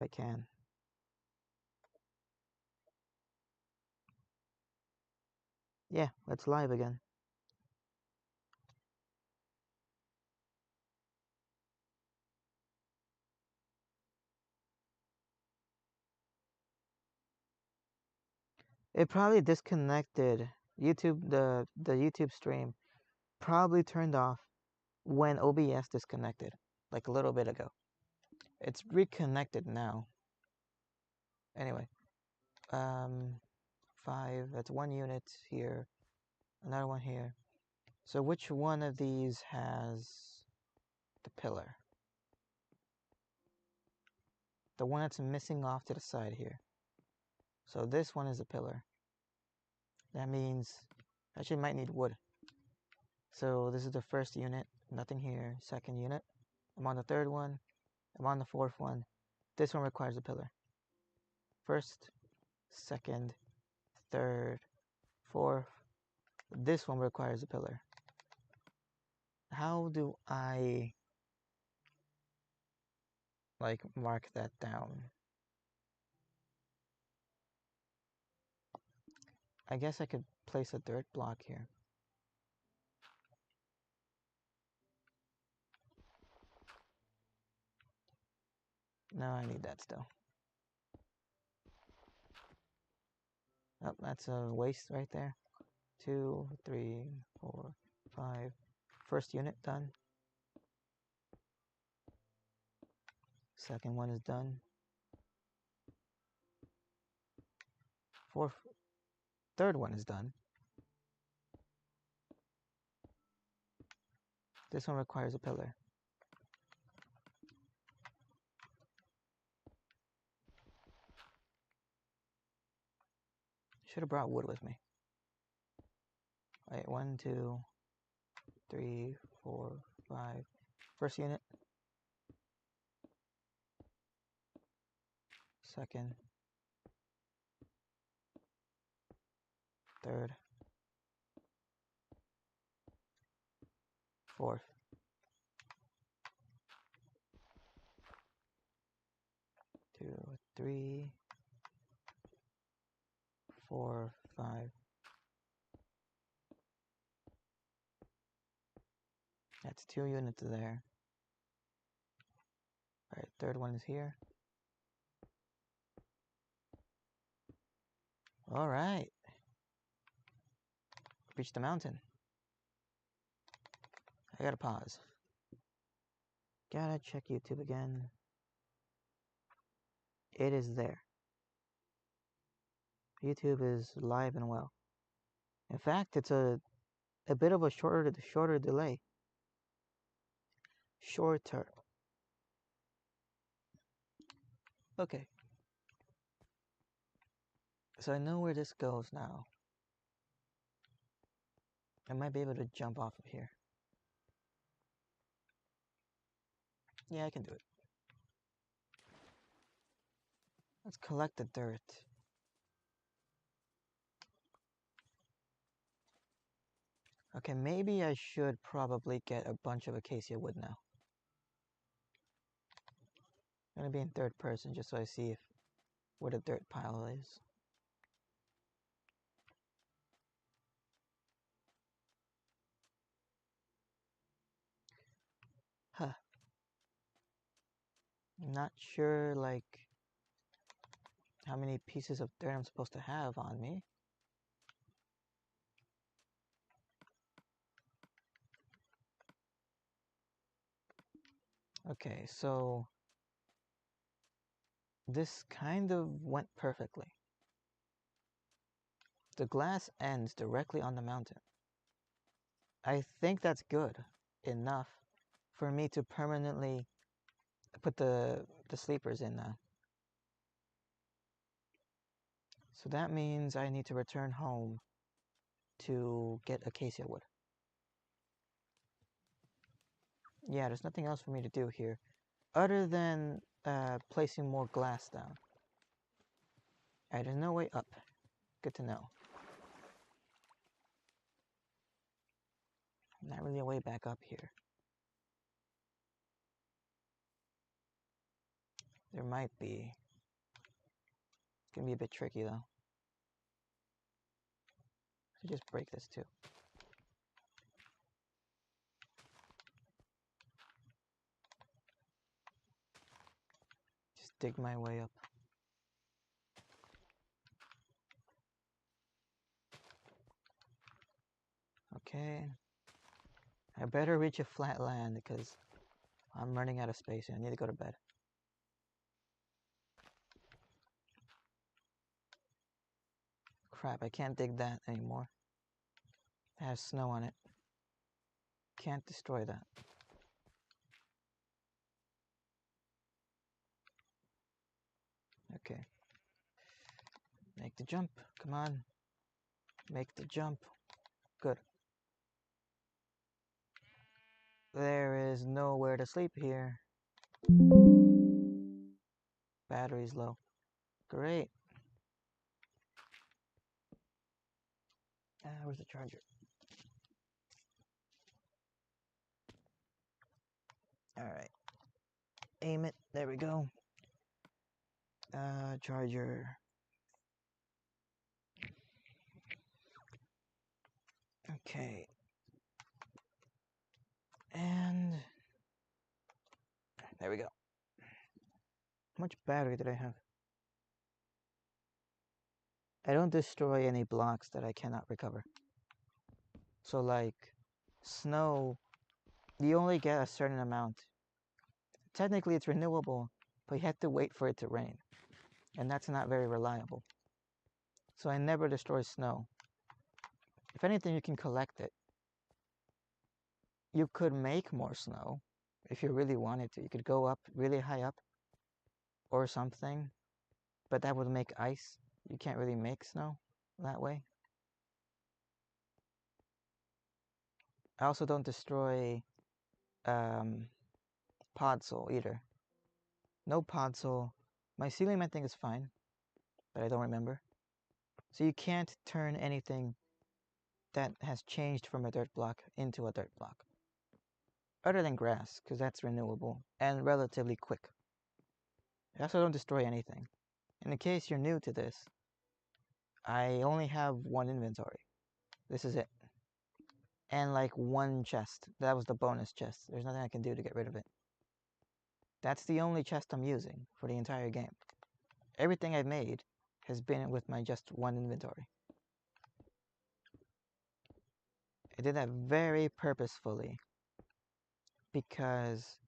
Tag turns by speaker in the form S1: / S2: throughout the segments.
S1: I can. Yeah, it's live again. It probably disconnected. The YouTube stream probably turned off when OBS disconnected, like a little bit ago. It's reconnected now. Anyway, 5, that's 1 unit here, another one here. So which one of these has the pillar? The one that's missing off to the side here. So this one is a pillar. That means I actually might need wood. So this is the first unit, nothing here. Second unit, I'm on the third one, I'm on the fourth one. This one requires a pillar. First, second, third, fourth. This one requires a pillar. How do I like mark that down? I guess I could place a dirt block here. No, I need that still. Oh, that's a waste right there. 2, 3, 4, 5. First unit done. Second one is done. Third one is done. This one requires a pillar. Should have brought wood with me. Wait, 1, 2, 3, 4, 5. First unit. Second. Third. Fourth. 2, 3, 4, 5. That's 2 units there. Alright, third one is here. Alright. Reached the mountain. I gotta pause. Gotta check YouTube again. It is there. YouTube is live and well. In fact, it's a bit of a shorter delay. Shorter. Okay. So I know where this goes now. I might be able to jump off of here. Yeah, I can do it. Let's collect the dirt. Okay, maybe I should probably get a bunch of acacia wood now. I'm gonna be in third person just so I see where the dirt pile is. Huh. Not sure, like, how many pieces of dirt I'm supposed to have on me. Okay, so this kind of went perfectly. The glass ends directly on the mountain. I think that's good enough for me to permanently put the sleepers in now. So that means I need to return home to get acacia wood. Yeah, there's nothing else for me to do here other than placing more glass down. Alright, there's no way up. Good to know. Not really a way back up here. There might be. It's gonna be a bit tricky though. So just break this too. Just dig my way up. Okay. I better reach a flat land because I'm running out of space and I need to go to bed. Crap, I can't dig that anymore. It has snow on it. Can't destroy that. Okay. Make the jump. Come on. Make the jump. Good. There is nowhere to sleep here. Battery's low. Great. Where's the charger? Alright. Aim it. There we go. Charger. Okay. And there we go. How much battery did I have? I don't destroy any blocks that I cannot recover. So like snow, you only get a certain amount. Technically it's renewable, but you have to wait for it to rain. And that's not very reliable. So I never destroy snow. If anything, you can collect it. You could make more snow if you really wanted to. You could go up really high up or something, but that would make ice. You can't really make snow that way. I also don't destroy podzol either. No podzol. My ceiling I think is fine, but I don't remember. So you can't turn anything that has changed from a dirt block into a dirt block. Other than grass, because that's renewable and relatively quick. I also don't destroy anything. In case you're new to this, I only have one inventory. This is it. And like one chest. That was the bonus chest. There's nothing I can do to get rid of it. That's the only chest I'm using for the entire game. Everything I've made has been with my just one inventory. I did that very purposefully because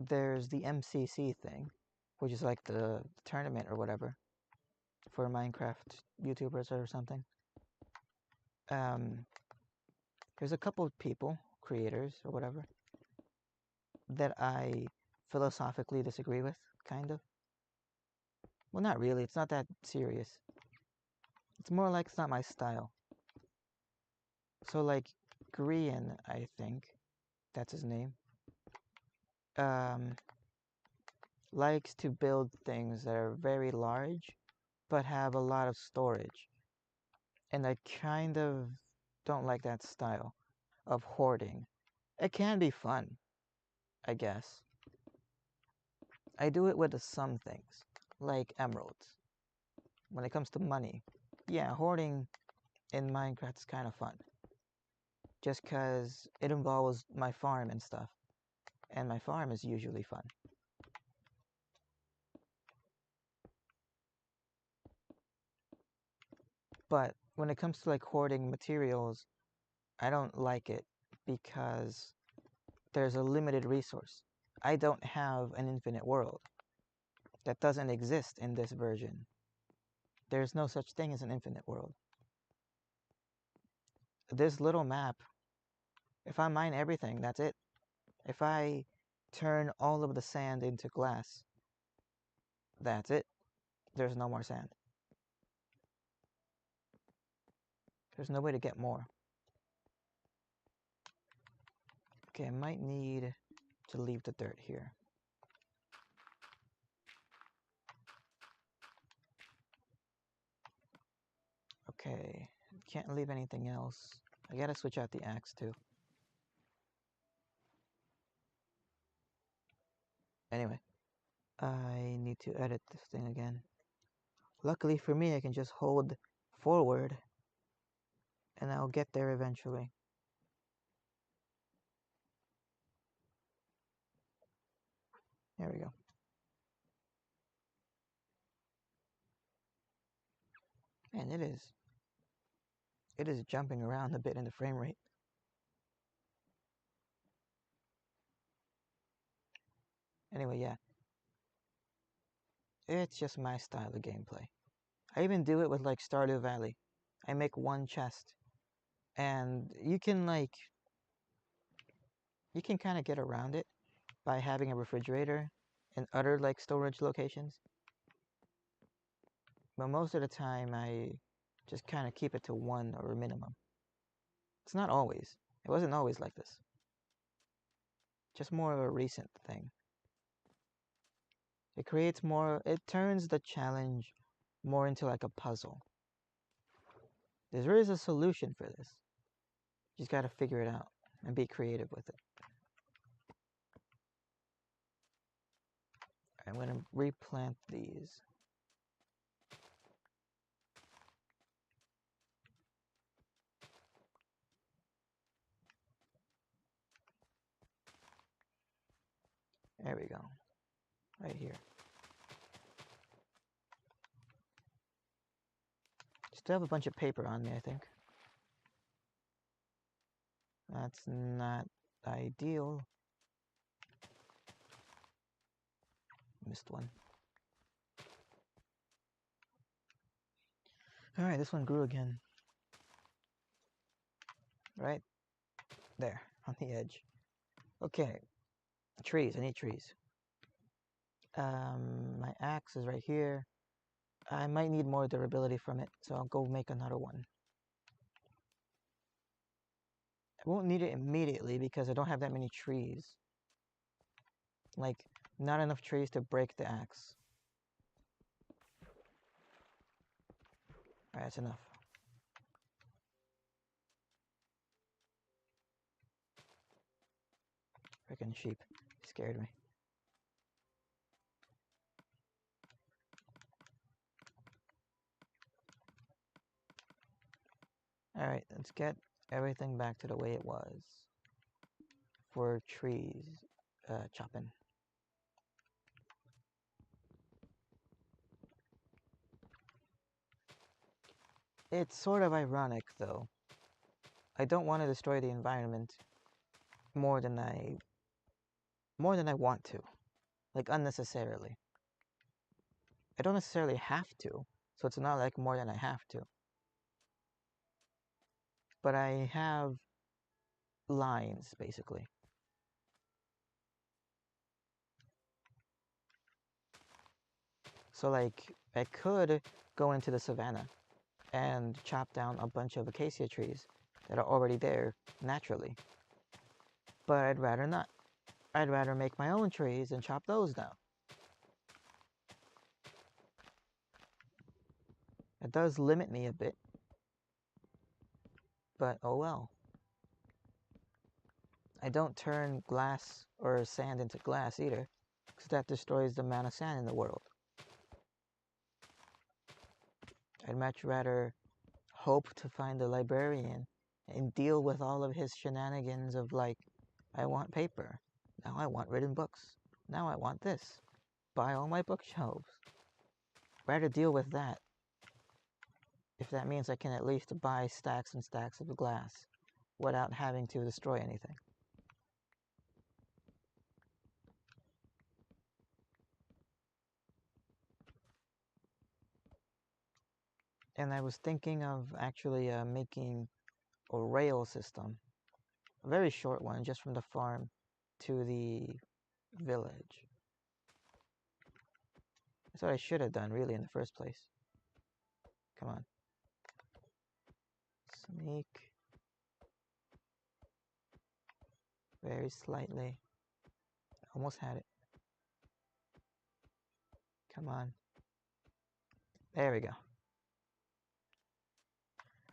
S1: there's the MCC thing, which is like the tournament or whatever for Minecraft YouTubers or something. There's a couple of people, creators or whatever, that I philosophically disagree with, kind of. Well, not really. It's not that serious. It's more like it's not my style. So, like, Grian, I think, that's his name, likes to build things that are very large, but have a lot of storage. And I kind of don't like that style of hoarding. It can be fun, I guess. I do it with some things, like emeralds. When it comes to money, yeah, hoarding in Minecraft is kind of fun. Just because it involves my farm and stuff. And my farm is usually fun. But when it comes to like hoarding materials, I don't like it because there's a limited resource. I don't have an infinite world. That doesn't exist in this version. There's no such thing as an infinite world. This little map, if I mine everything, that's it. If I turn all of the sand into glass, that's it. There's no more sand. There's no way to get more. Okay, I might need to leave the dirt here. Okay, can't leave anything else. I gotta switch out the axe too. Anyway, I need to edit this thing again. Luckily for me, I can just hold forward and I'll get there eventually. There we go. And it is jumping around a bit in the frame rate. Anyway, yeah. It's just my style of gameplay. I even do it with like Stardew Valley. I make one chest. And you can kind of get around it by having a refrigerator and other like storage locations. But most of the time I just kind of keep it to one or a minimum. It's not always. It wasn't always like this. Just more of a recent thing. It turns the challenge more into like a puzzle. There is a solution for this. You just gotta figure it out and be creative with it. I'm gonna replant these. There we go. Right here. Still have a bunch of paper on me, I think. That's not ideal. Missed one. Alright, this one grew again. Right there, on the edge. Okay. Trees, I need trees. My axe is right here. I might need more durability from it, so I'll go make another one. I won't need it immediately because I don't have that many trees. Like, not enough trees to break the axe. Alright, that's enough. Freaking sheep. Scared me. Alright, let's get everything back to the way it was. For trees chopping. It's sort of ironic, though. I don't want to destroy the environment more than I want to. Like, unnecessarily. I don't necessarily have to, so it's not like more than I have to. But I have lines, basically. So, like, I could go into the savannah and chop down a bunch of acacia trees that are already there naturally. But I'd rather not. I'd rather make my own trees and chop those down. It does limit me a bit, but oh well. I don't turn glass or sand into glass either, because that destroys the amount of sand in the world. I'd much rather hope to find a librarian and deal with all of his shenanigans of like, I want paper, now I want written books, now I want this, buy all my bookshelves. Rather deal with that, if that means I can at least buy stacks and stacks of glass without having to destroy anything. And I was thinking of actually making a rail system. A very short one, just from the farm to the village. That's what I should have done, really, in the first place. Come on. Sneak. Very slightly. Almost had it. Come on. There we go.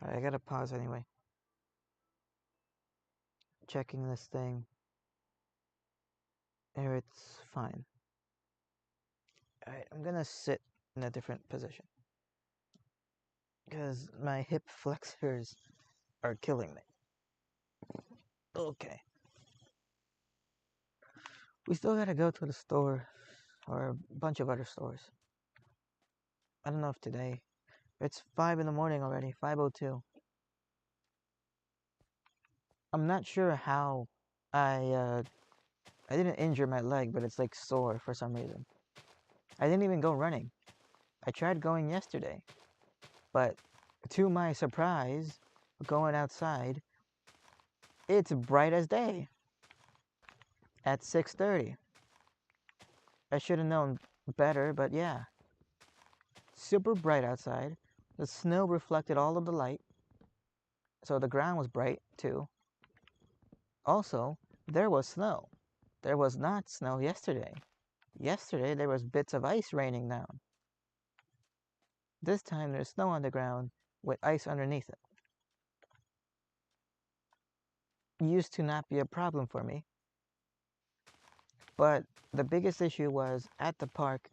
S1: Alright, I gotta pause anyway. Checking this thing. There, it's fine. Alright, I'm gonna sit in a different position. Because my hip flexors are killing me. Okay. We still gotta go to the store, or a bunch of other stores. I don't know if today. It's 5 in the morning already, 5:02. I'm not sure how I didn't injure my leg, but it's like sore for some reason. I didn't even go running. I tried going yesterday, but to my surprise, going outside, it's bright as day at 6:30. I should have known better, but yeah. Super bright outside. The snow reflected all of the light, so the ground was bright too. Also, there was snow. There was not snow yesterday. Yesterday, there was bits of ice raining down. This time, there's snow on the ground with ice underneath it. Used to not be a problem for me. But the biggest issue was at the park,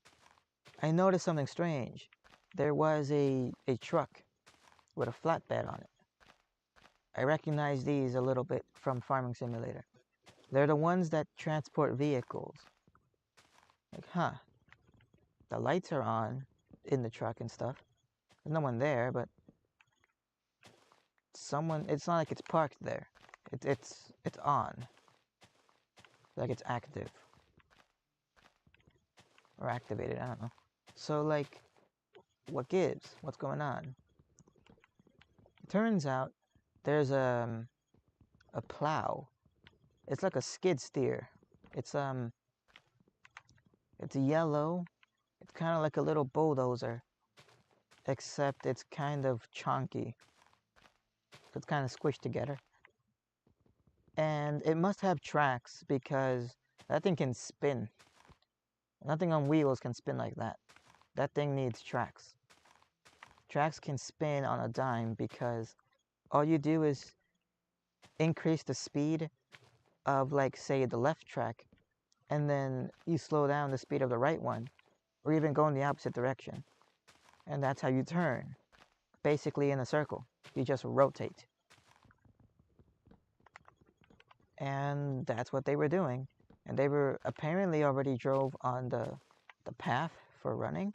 S1: I noticed something strange. There was a truck with a flatbed on it. I recognize these a little bit from Farming Simulator. They're the ones that transport vehicles. Like, huh, the lights are on in the truck and stuff. There's no one there, but someone, it's not like it's parked there. It's on. Like it's active. Or activated, I don't know. So like, what gives? What's going on? Turns out there's a plow. It's like a skid steer. It's yellow. It's kind of like a little bulldozer, except it's kind of chunky. It's kind of squished together. And it must have tracks because that thing can spin. Nothing on wheels can spin like that. That thing needs tracks. Tracks can spin on a dime because all you do is increase the speed of, like, say, the left track, and then you slow down the speed of the right one, or even go in the opposite direction. And that's how you turn. Basically in a circle. You just rotate. And that's what they were doing. And they were apparently already drove on the path for running.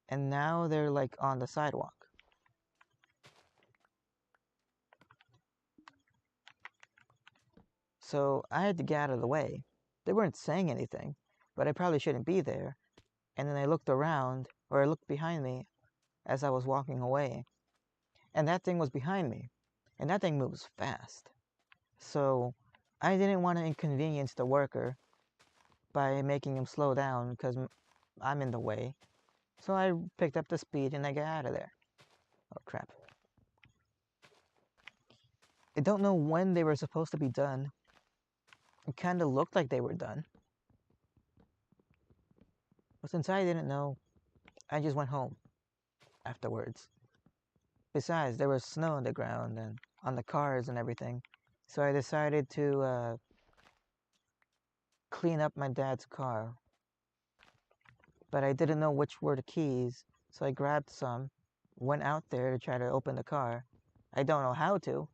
S1: And now they're like on the sidewalk. So I had to get out of the way. They weren't saying anything, but I probably shouldn't be there. And then I looked around, or I looked behind me as I was walking away. And that thing was behind me. And that thing moves fast. So I didn't want to inconvenience the worker by making him slow down because I'm in the way. So I picked up the speed and I got out of there. Oh crap. I don't know when they were supposed to be done. It kind of looked like they were done. But since I didn't know, I just went home afterwards. Besides, there was snow on the ground and on the cars and everything. So I decided to clean up my dad's car. But I didn't know which were the keys, so I grabbed some, went out there to try to open the car. I don't know how to.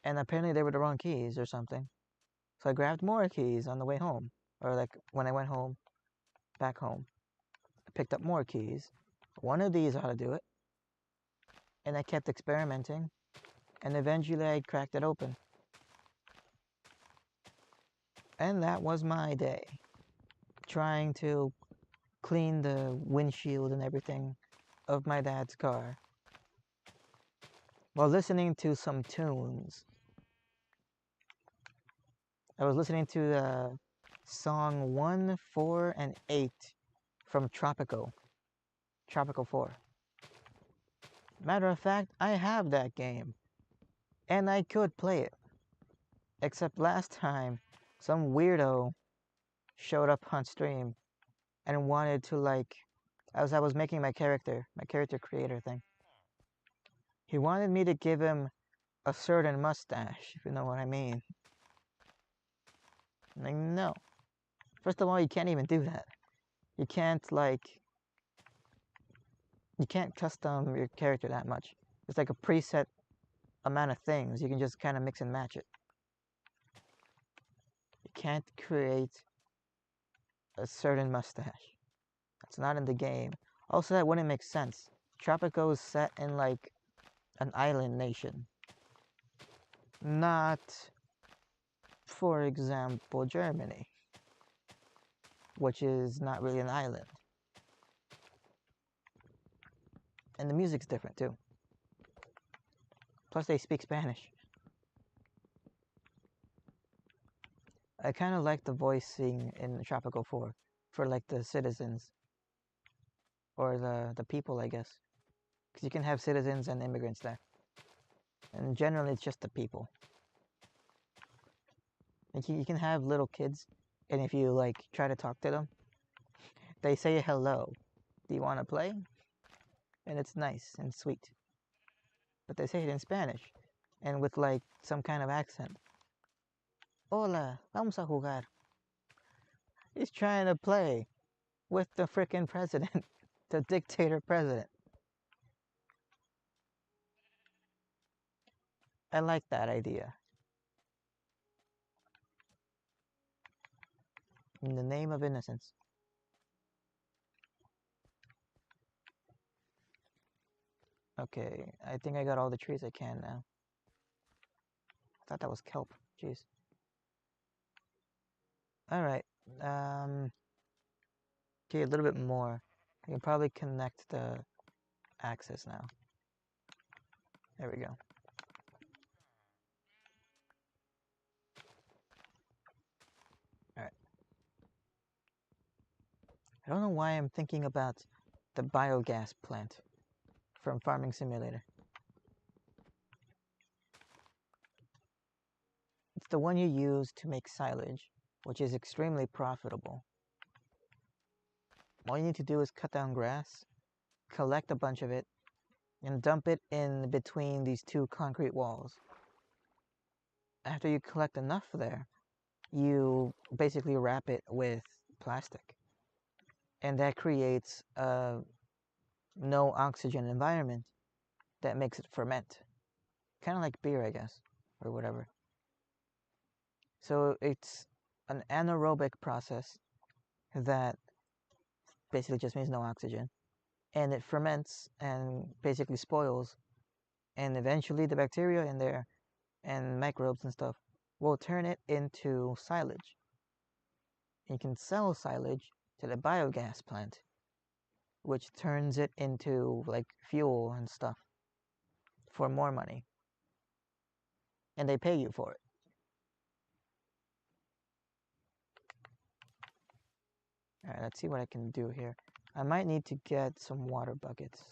S1: And apparently they were the wrong keys or something. So I grabbed more keys on the way home. Or like when I went home, back home. I picked up more keys. One of these ought to do it. And I kept experimenting. And eventually I cracked it open. And that was my day. Trying to clean the windshield and everything of my dad's car. While listening to some tunes. I was listening to the song 1, 4, and 8 from Tropico 4. Matter of fact, I have that game. And I could play it. Except last time, some weirdo showed up on stream and wanted to, like, as I was making my character creator thing. He wanted me to give him a certain mustache, if you know what I mean. I'm like, no. First of all, you can't even do that. You can't like you can't custom your character that much. It's like a preset amount of things. You can just kind of mix and match it. You can't create a certain mustache. That's not in the game. Also, that wouldn't make sense. Tropico is set in like an island nation. Not, for example, Germany, which is not really an island. And the music's different too. Plus, they speak Spanish. I kind of like the voicing in Tropico 4 for like the citizens or the people, I guess, because you can have citizens and immigrants there, and generally it's just the people. Like you can have little kids, and if you like try to talk to them, they say hello. Do you want to play? And it's nice and sweet. But they say it in Spanish, and with like some kind of accent. Hola, vamos a jugar. He's trying to play with the frickin' president, the dictator president. I like that idea. In the name of innocence. Okay, I think I got all the trees I can now. I thought that was kelp. Jeez. Alright. Okay, a little bit more. I can probably connect the axis now. There we go. Alright. I don't know why I'm thinking about the biogas plant from Farming Simulator. It's the one you use to make silage, which is extremely profitable. All you need to do is cut down grass, collect a bunch of it, and dump it in between these two concrete walls. After you collect enough there, you basically wrap it with plastic. And that creates a no oxygen environment that makes it ferment. Kind of like beer, I guess, or whatever. So it's an anaerobic process that basically just means no oxygen. And it ferments and basically spoils. And eventually the bacteria in there and microbes and stuff will turn it into silage. You can sell silage to the biogas plant, which turns it into like fuel and stuff for more money. And they pay you for it. Alright, let's see what I can do here. I might need to get some water buckets.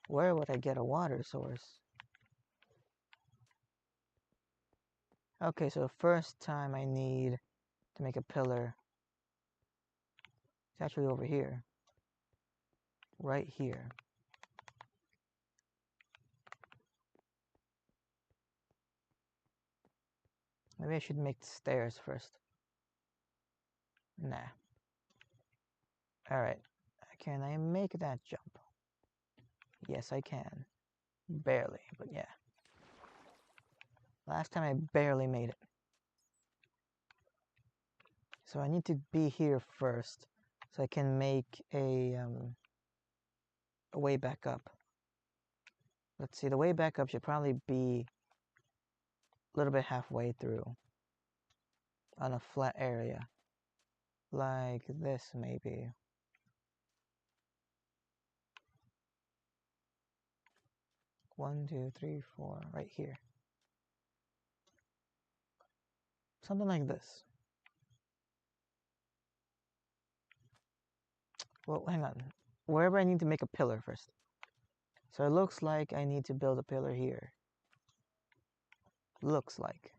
S1: Where would I get a water source? Okay, so first time I need to make a pillar. It's actually over here. Right here. Maybe I should make the stairs first. Nah. Alright. Can I make that jump? Yes, I can. Barely, but yeah. Last time I barely made it. So I need to be here first, so I can make a way back up. Let's see, the way back up should probably be a little bit halfway through on a flat area. Like this, maybe. One, two, three, four, right here. Something like this. Well, hang on. Wherever I need to make a pillar first. So it looks like I need to build a pillar here. Looks like.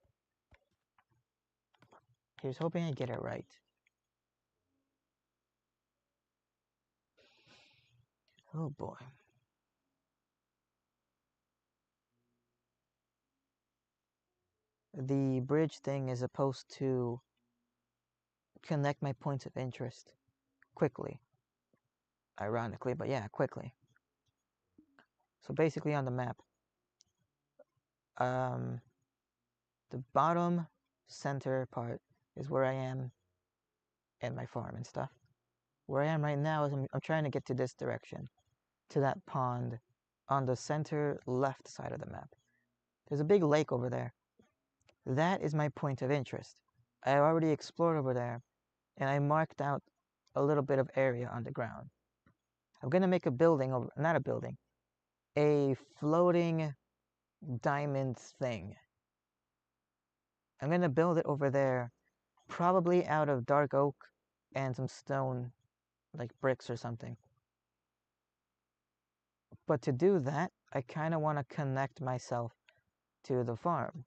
S1: Here's hoping I get it right. Oh boy. The bridge thing is supposed to connect my points of interest quickly. Ironically, but yeah, quickly. So basically on the map, the bottom center part is where I am and my farm and stuff. Where I am right now is I'm trying to get to this direction, to that pond on the center left side of the map. There's a big lake over there. That is my point of interest. I already explored over there, and I marked out a little bit of area on the ground. I'm going to make a building, or not a building, a floating diamond thing. I'm going to build it over there, probably out of dark oak and some stone, like bricks or something. But to do that, I kind of want to connect myself to the farm.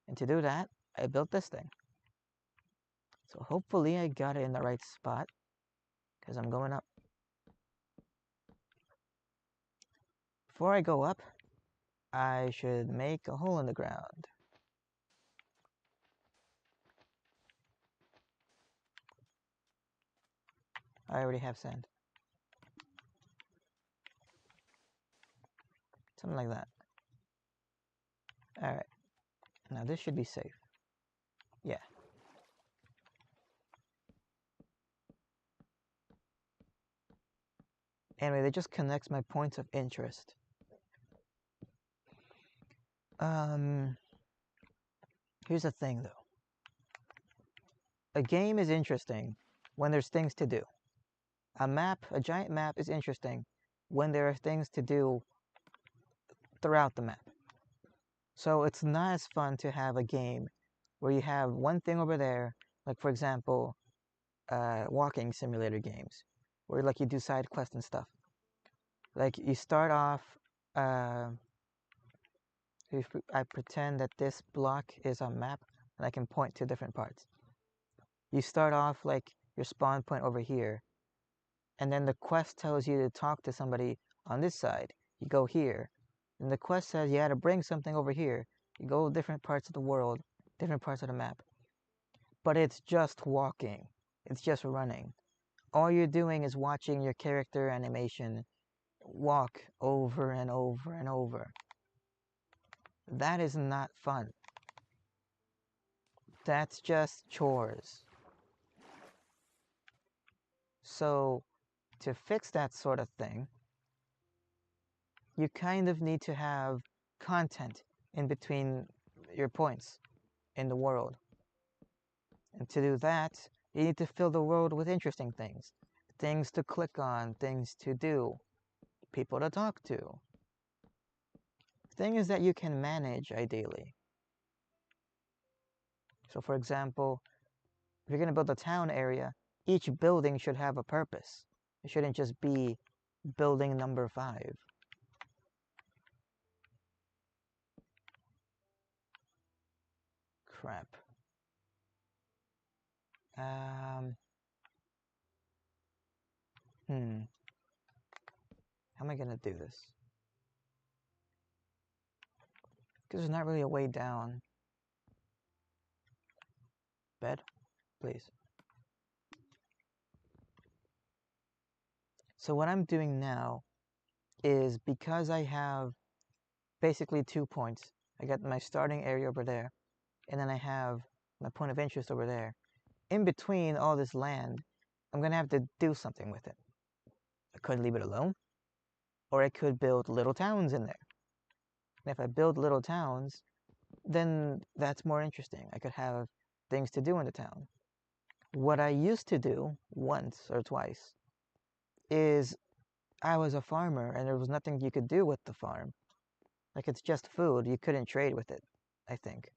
S1: And to do that, I built this thing. So hopefully I got it in the right spot, because I'm going up. Before I go up, I should make a hole in the ground. I already have sand. Something like that. Alright. Now this should be safe. Yeah. Anyway, that just connects my points of interest. Here's the thing though. A game is interesting when there's things to do. A giant map is interesting when there are things to do throughout the map. So it's not as fun to have a game where you have one thing over there, like for example, walking simulator games, where like you do side quests and stuff. Like you start off, if I pretend that this block is a map and I can point to different parts. You start off like your spawn point over here, and then the quest tells you to talk to somebody on this side. You go here, and the quest says you had to bring something over here. You go different parts of the world, different parts of the map. But it's just walking. It's just running. All you're doing is watching your character animation walk over and over and over. That is not fun. That's just chores. So, to fix that sort of thing, you kind of need to have content in between your points in the world. And to do that, you need to fill the world with interesting things. Things to click on, things to do, people to talk to. Things that you can manage, ideally. So for example, if you're going to build a town area, each building should have a purpose. It shouldn't just be building number 5. Crap. How am I going to do this? Because there's not really a way down. Bed, please. So what I'm doing now is, because I have basically 2 points. I got my starting area over there, and then I have my point of interest over there. In between all this land, I'm going to have to do something with it. I could leave it alone, or I could build little towns in there. And if I build little towns, then that's more interesting. I could have things to do in the town. What I used to do once or twice is, I was a farmer and there was nothing you could do with the farm. Like, it's just food. You couldn't trade with it, I think.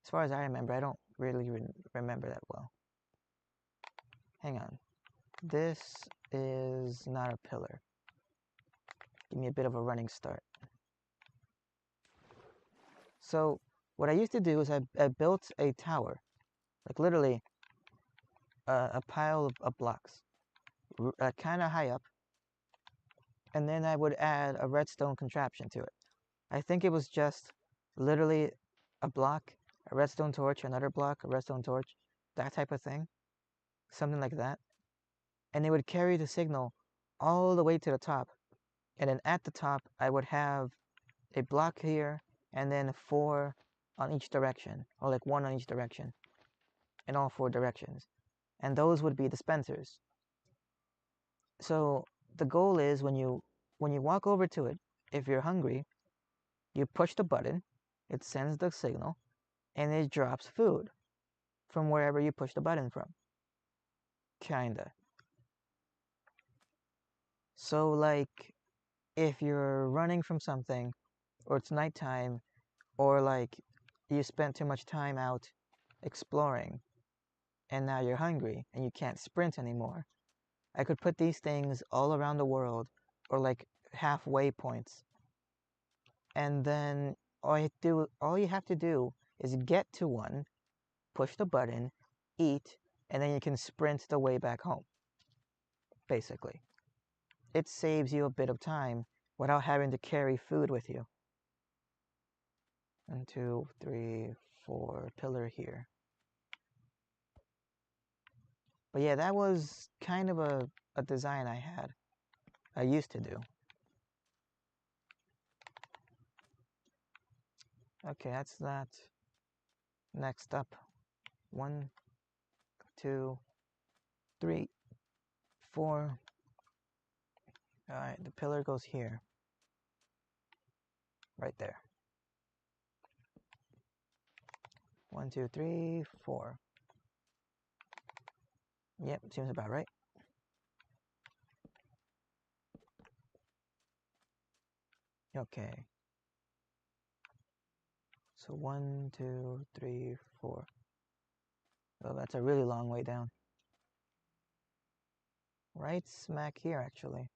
S1: As far as I remember, I don't really remember that well. Hang on. This is not a pillar. Give me a bit of a running start. So what I used to do is I built a tower. Like literally a pile of blocks. Kind of high up. And then I would add a redstone contraption to it. I think it was just literally a block, a redstone torch, another block, a redstone torch, that type of thing, something like that. And it would carry the signal all the way to the top. And then at the top, I would have a block here and then 4 on each direction, or like 1 on each direction in all 4 directions. And those would be dispensers. So the goal is when you walk over to it, if you're hungry, you push the button, it sends the signal, and it drops food from wherever you push the button from. Kinda. So like if you're running from something, or it's nighttime, or like you spent too much time out exploring and now you're hungry and you can't sprint anymore, I could put these things all around the world, or like halfway points, and then all you have to do is get to one, push the button, eat, and then you can sprint the way back home. Basically, it saves you a bit of time without having to carry food with you. 1, 2, 3, 4, pillar here. But yeah, that was kind of a design I used to do. Okay, that's that. Next up, 1, 2, 3, 4. All right, the pillar goes here. Right there. 1, 2, 3, 4. Yep, seems about right. Okay. So 1, 2, 3, 4. Oh, that's a really long way down. Right smack here, actually.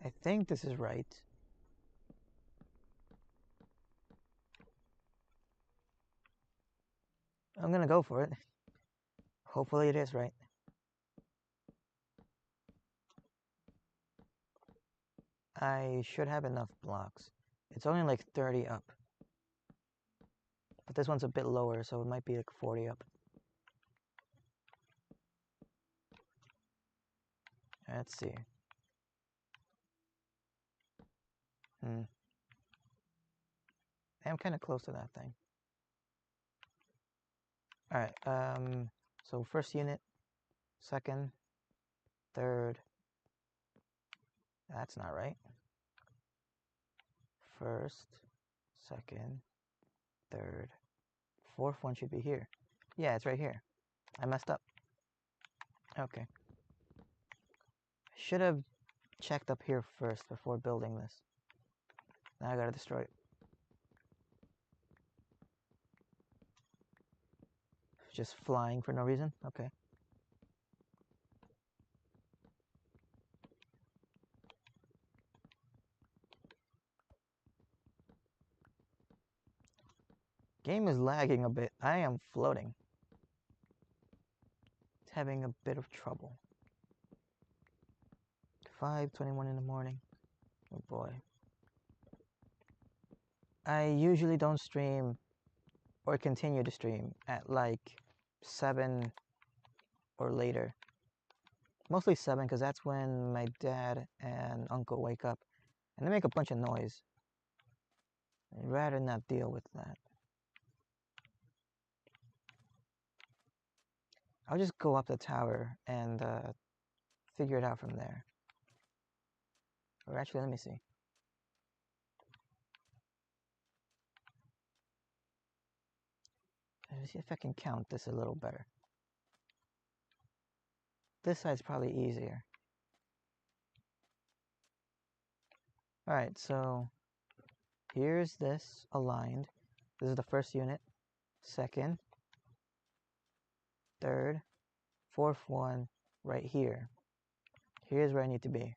S1: I think this is right. I'm gonna go for it. Hopefully it is right. I should have enough blocks. It's only like 30 up. But this one's a bit lower, so it might be like 40 up. Let's see. I'm kind of close to that thing. Alright, so first unit, second, third. That's not right. First, second, third, fourth one should be here. Yeah, it's right here. I messed up. Okay. I should have checked up here first before building this. Now I gotta destroy it. Just flying for no reason? Okay. Game is lagging a bit. I am floating. It's having a bit of trouble. 5:21 in the morning. Oh boy. I usually don't stream or continue to stream at like 7 or later. Mostly 7 because that's when my dad and uncle wake up and they make a bunch of noise. I'd rather not deal with that. I'll just go up the tower and figure it out from there. Or actually, let me see. Let me see if I can count this a little better. This side's probably easier. Alright, so here's this aligned. This is the first unit, second, third, fourth one right here. Here's where I need to be.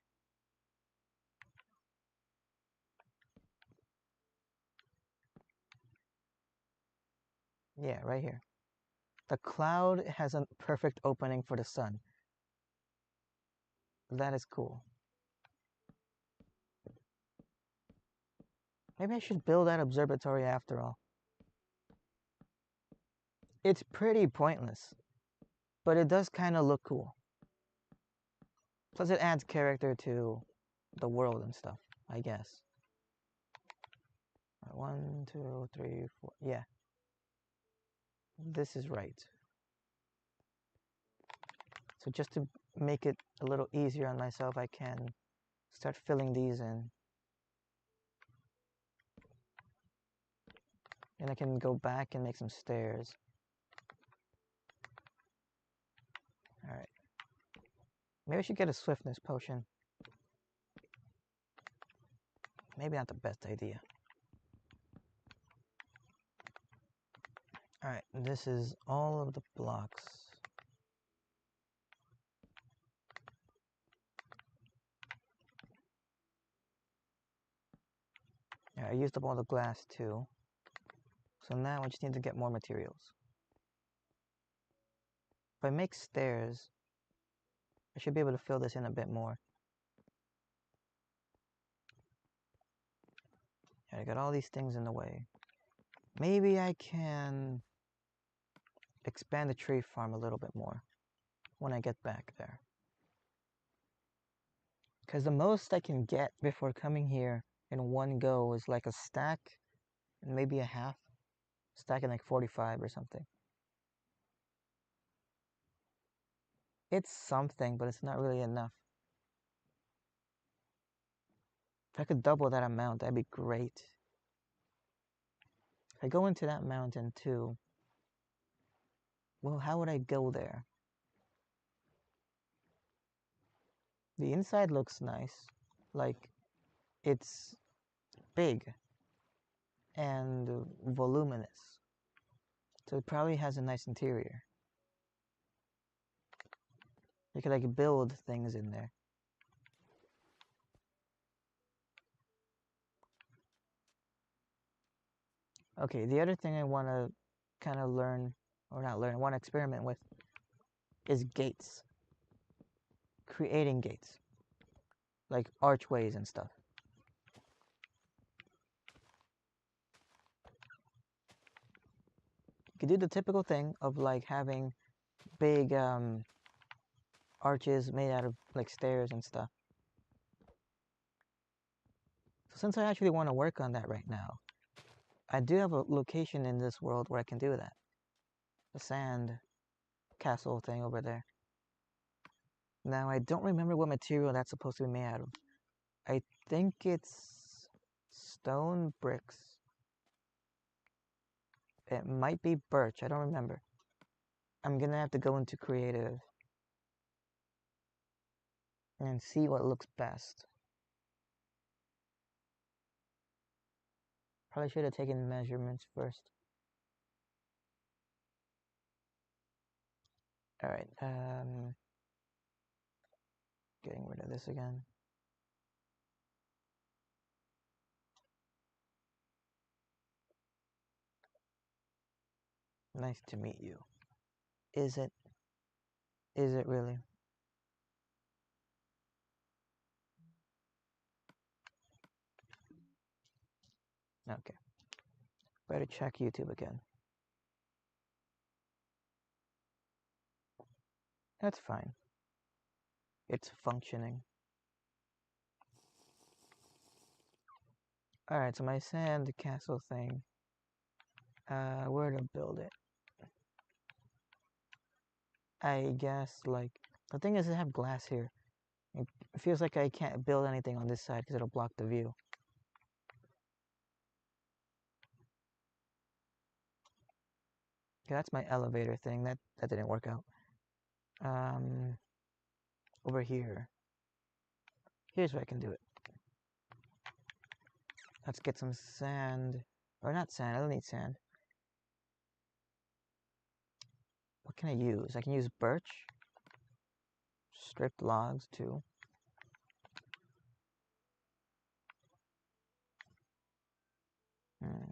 S1: Yeah, right here. The cloud has a perfect opening for the sun. That is cool. Maybe I should build that observatory after all. It's pretty pointless, but it does kind of look cool. Plus it adds character to the world and stuff, I guess. 1, 2, 3, 4. Yeah. This is right. So just to make it a little easier on myself, I can start filling these in. And I can go back and make some stairs. Alright. Maybe I should get a swiftness potion. Maybe not the best idea. Alright, this is all of the blocks. Yeah, I used up all the glass too. So now I just need to get more materials. If I make stairs, I should be able to fill this in a bit more. Yeah, I got all these things in the way. Maybe I can expand the tree farm a little bit more when I get back there. Because the most I can get before coming here in one go is like a stack and maybe a half. Stacking like 45 or something. It's something, but it's not really enough. If I could double that amount, that'd be great. If I go into that mountain too, well, how would I go there? The inside looks nice. Like, it's big and voluminous. So it probably has a nice interior. You could like build things in there. Okay, the other thing I want to kind of learn, or not learn, I want to experiment with is gates. Creating gates. Like archways and stuff. You could do the typical thing of like having big arches made out of like stairs and stuff. So since I actually want to work on that right now, I do have a location in this world where I can do that. The sand castle thing over there. Now I don't remember what material that's supposed to be made out of. I think it's stone bricks. It might be birch, I don't remember. I'm gonna have to go into creative and see what looks best. Probably should have taken measurements first. Alright, getting rid of this again. Nice to meet you. Is it? Is it really? Okay. Better check YouTube again. That's fine. It's functioning. Alright, so my sand castle thing. Where to build it? I guess, like, the thing is I have glass here. It feels like I can't build anything on this side because it'll block the view. Okay, that's my elevator thing. That didn't work out. Over here. Here's where I can do it. Let's get some sand. Or not sand, I don't need sand. What can I use? I can use birch. Stripped logs too.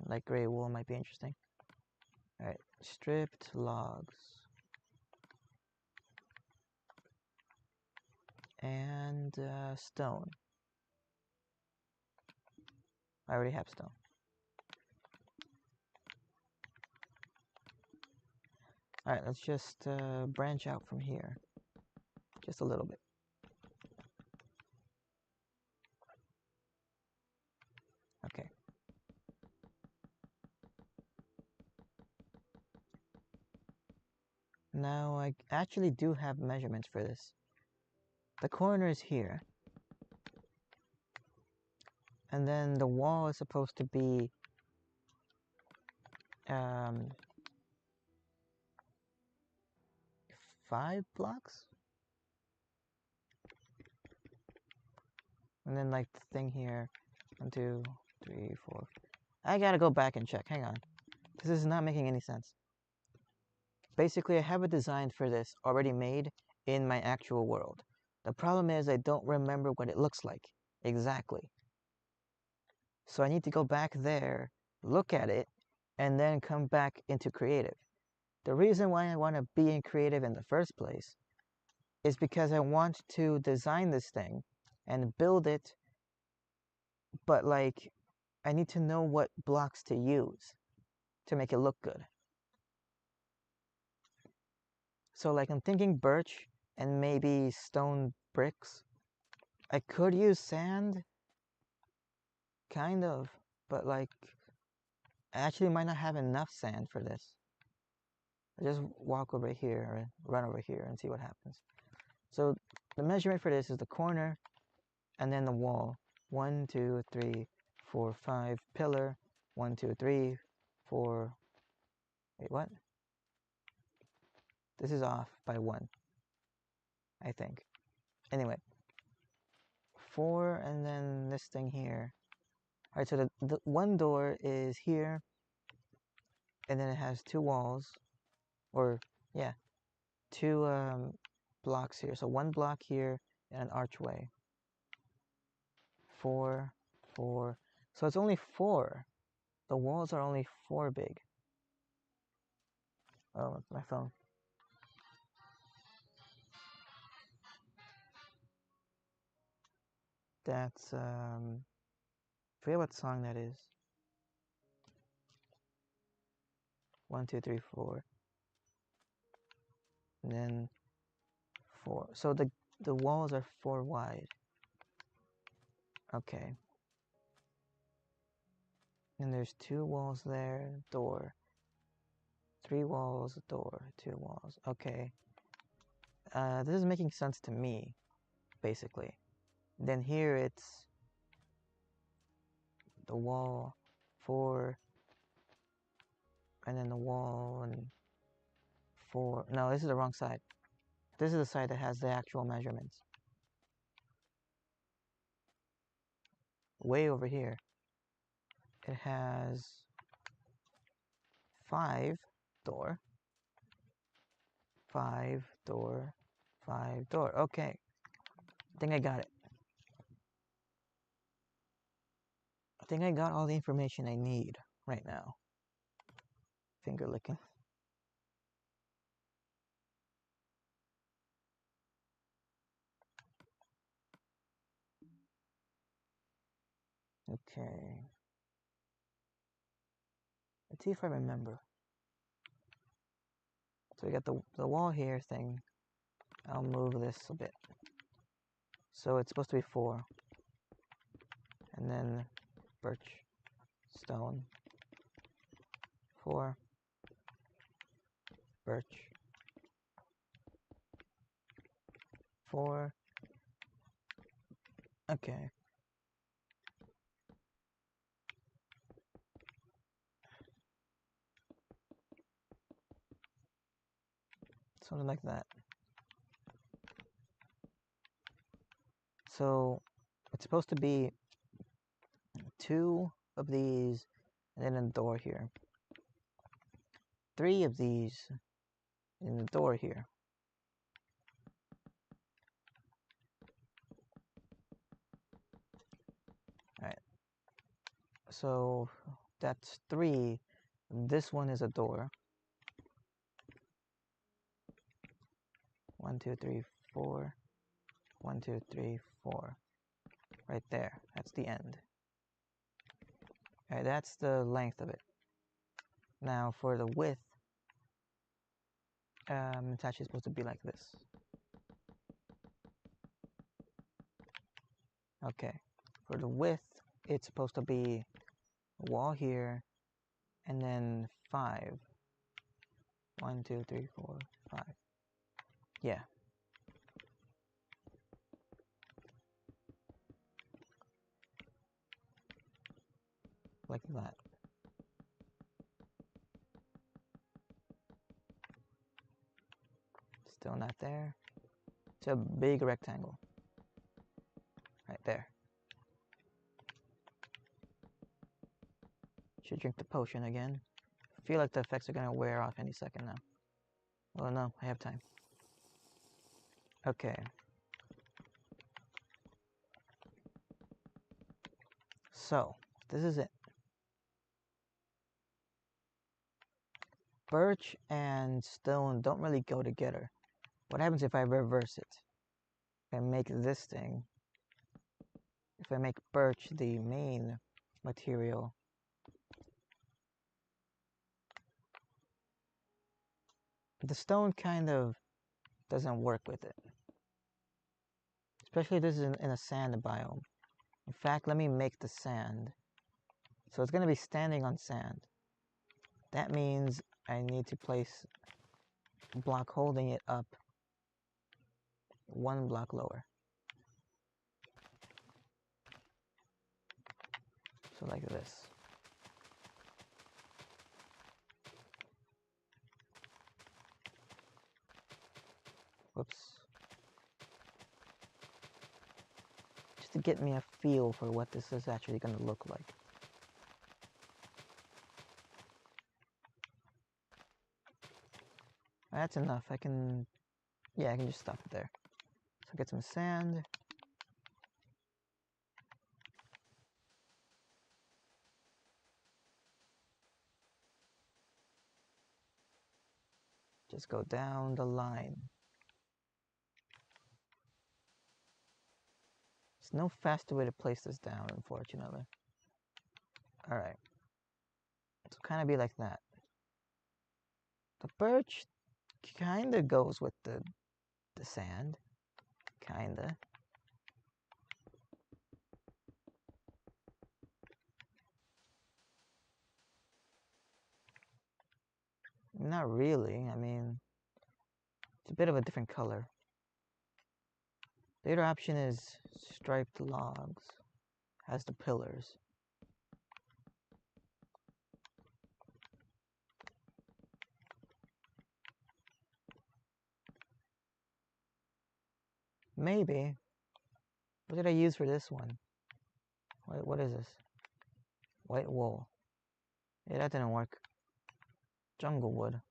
S1: Like gray wool might be interesting. Alright, stripped logs. And stone. I already have stone. Alright, let's just branch out from here. Just a little bit. Okay. Now I actually do have measurements for this. The corner is here. And then the wall is supposed to be 5 blocks? And then like the thing here, 1, 2, 3, 4. I gotta go back and check, hang on. This is not making any sense. Basically, I have a design for this already made in my actual world. The problem is I don't remember what it looks like exactly. So I need to go back there, look at it, and then come back into creative. The reason why I want to be in creative in the first place is because I want to design this thing and build it, but like I need to know what blocks to use to make it look good. So like I'm thinking birch and maybe stone bricks. I could use sand, kind of, but like I actually might not have enough sand for this. I just walk over here or run over here and see what happens. So the measurement for this is the corner and then the wall. 1, 2, 3, 4, 5 pillar. 1, 2, 3, 4. Wait, what? This is off by 1, I think. Anyway, 4 and then this thing here. All right, so the one door is here, and then it has 2 walls, or yeah, 2 blocks here. So 1 block here and an archway. 4, 4. So it's only 4. The walls are only 4 big. Oh, it's my phone. That's forget what song that is. 1, 2, 3, 4. And then 4. So the walls are 4 wide. Okay. And there's 2 walls there, door. 3 walls, door, 2 walls. Okay. This is making sense to me, basically. Then here it's the wall 4, and then the wall and 4. No, this is the wrong side. This is the side that has the actual measurements. Way over here, it has 5 door, 5 door, 5 door. Okay, I think I got it. I think I got all the information I need right now. Finger licking. Okay. Let's see if I remember. So we got the wall here thing. I'll move this a bit. So it's supposed to be 4. And then birch, stone, 4, birch, 4. Okay. Something like that. So it's supposed to be 2 of these and then a door here. 3 of these and a door here. Alright. So that's 3. This one is a door. 1, 2, 3, 4. 1, 2, 3, 4. Right there. That's the end. Alright, that's the length of it. Now for the width, it's actually supposed to be like this. Okay, for the width, it's supposed to be a wall here, and then 5. 1, 2, 3, 4, 5. Yeah. Like that. Still not there. It's a big rectangle. Right there. Should drink the potion again. I feel like the effects are gonna wear off any second now. Well, no, I have time. Okay. So, this is it. Birch and stone don't really go together. What happens if I reverse it? If I make this thing, if I make birch the main material, the stone kind of doesn't work with it. Especially this is in a sand biome. In fact, let me make the sand. So it's going to be standing on sand. That means I need to place a block holding it up 1 block lower. So like this. Whoops. Just to get me a feel for what this is actually going to look like. That's enough. I can just stop it there. So get some sand. Just go down the line. There's no faster way to place this down, unfortunately. Alright. So kind of be like that. The birch kind of goes with the sand. Kinda. Not really. I mean, it's a bit of a different color. The other option is striped logs. Has the pillars. Maybe. What did I use for this one? What is this? White wool. Yeah, that didn't work. Jungle wood.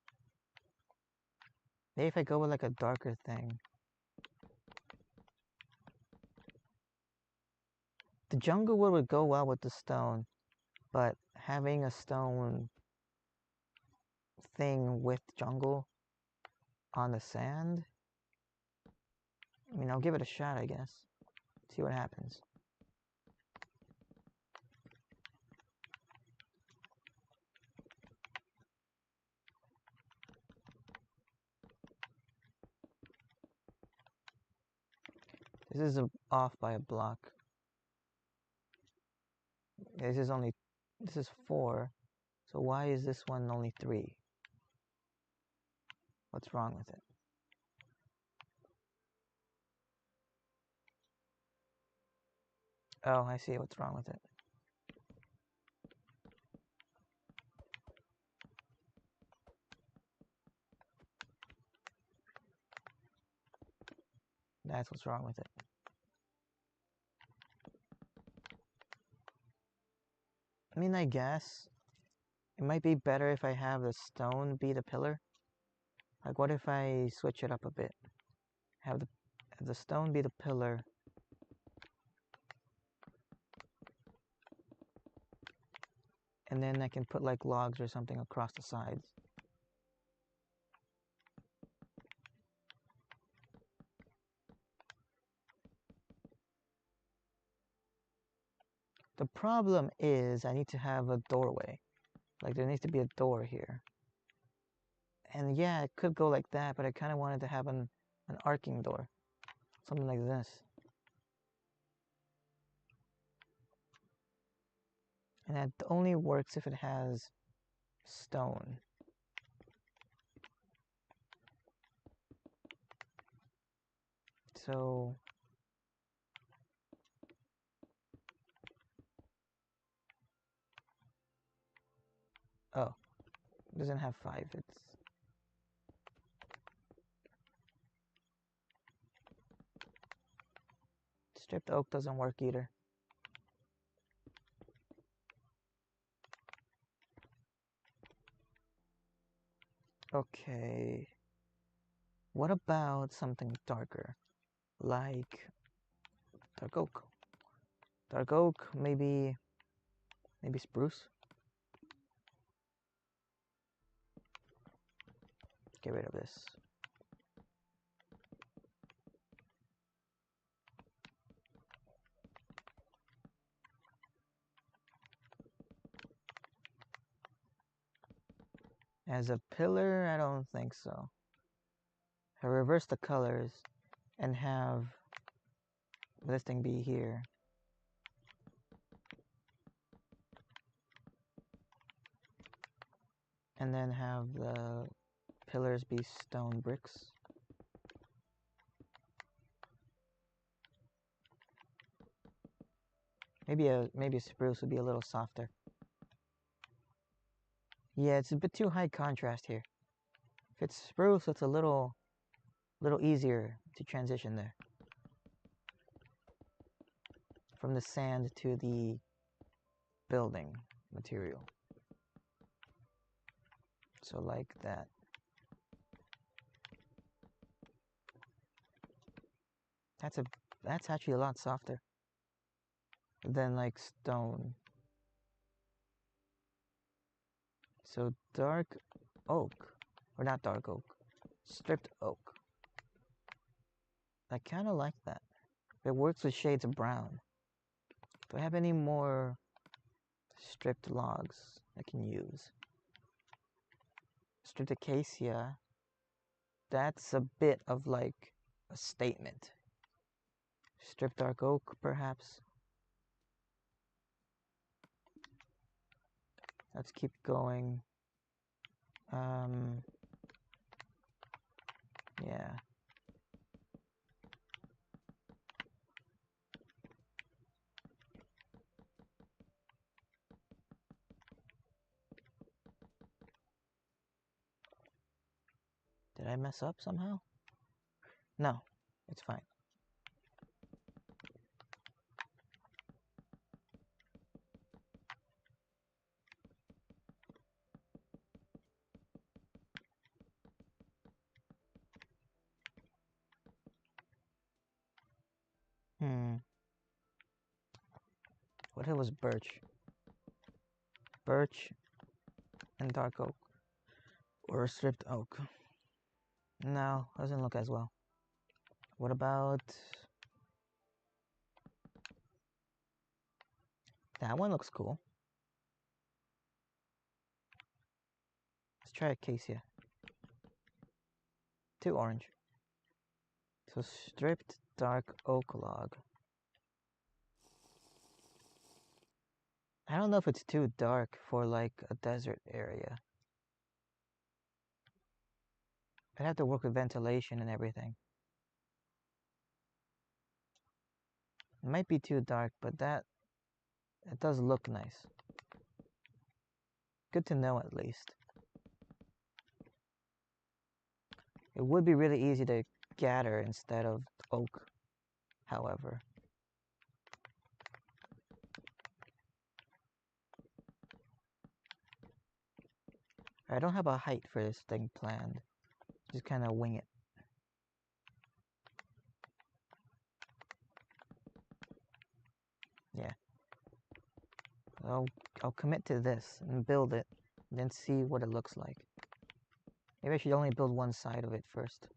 S1: Maybe if I go with like a darker thing. The jungle wood would go well with the stone, but having a stone thing with jungle on the sand, I mean, I'll give it a shot, I guess. See what happens. This is off by a block. This is 4. So why is this one only 3? What's wrong with it? Oh, I see what's wrong with it. That's what's wrong with it. I mean, I guess it might be better if I have the stone be the pillar. Like, what if I switch it up a bit? Have the stone be the pillar. And then I can put like logs or something across the sides. The problem is I need to have a doorway. Like there needs to be a door here. And yeah, it could go like that, but I kind of wanted to have an arcing door. Something like this. And that only works if it has stone. So oh, it doesn't have 5. It's stripped oak doesn't work either. Okay. What about something darker? Like dark oak. Dark oak, maybe spruce. Get rid of this. As a pillar, I don't think so. I reverse the colors and have this thing be here. And then have the pillars be stone bricks. Maybe a spruce would be a little softer. Yeah, it's a bit too high contrast here. If it's spruce, it's a little easier to transition there. From the sand to the building material. So like that. That's actually a lot softer than like stone. So dark oak, or not dark oak, stripped oak. I kind of like that. It works with shades of brown. Do I have any more stripped logs I can use? Stripped acacia. That's a bit of like a statement. Stripped dark oak, perhaps. Let's keep going. Yeah. Did I mess up somehow? No, it's fine. What if it was birch? Birch and dark oak. Or stripped oak. No, doesn't look as well. What about... that one looks cool. Let's try acacia. 2 orange. So stripped dark oak log. I don't know if it's too dark for like a desert area. I'd have to work with ventilation and everything. It might be too dark, but it does look nice. Good to know at least. It would be really easy to gather instead of oak, however. I don't have a height for this thing planned. Just kind of wing it. Yeah. I'll commit to this and build it, and then see what it looks like. Maybe I should only build one side of it first.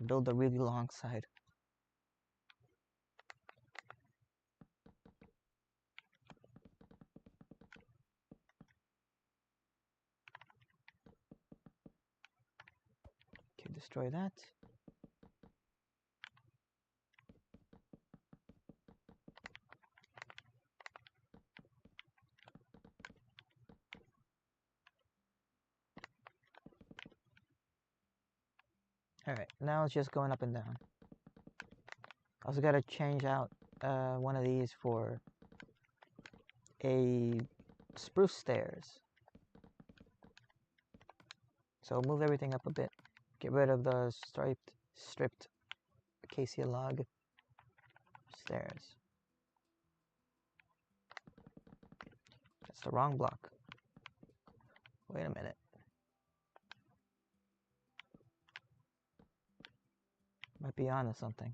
S1: build a really long side. Okay, destroy that. Alright, now it's just going up and down. Also gotta change out one of these for a spruce stairs. So move everything up a bit. Get rid of the stripped acacia log stairs. That's the wrong block. Wait a minute. Might be onto something.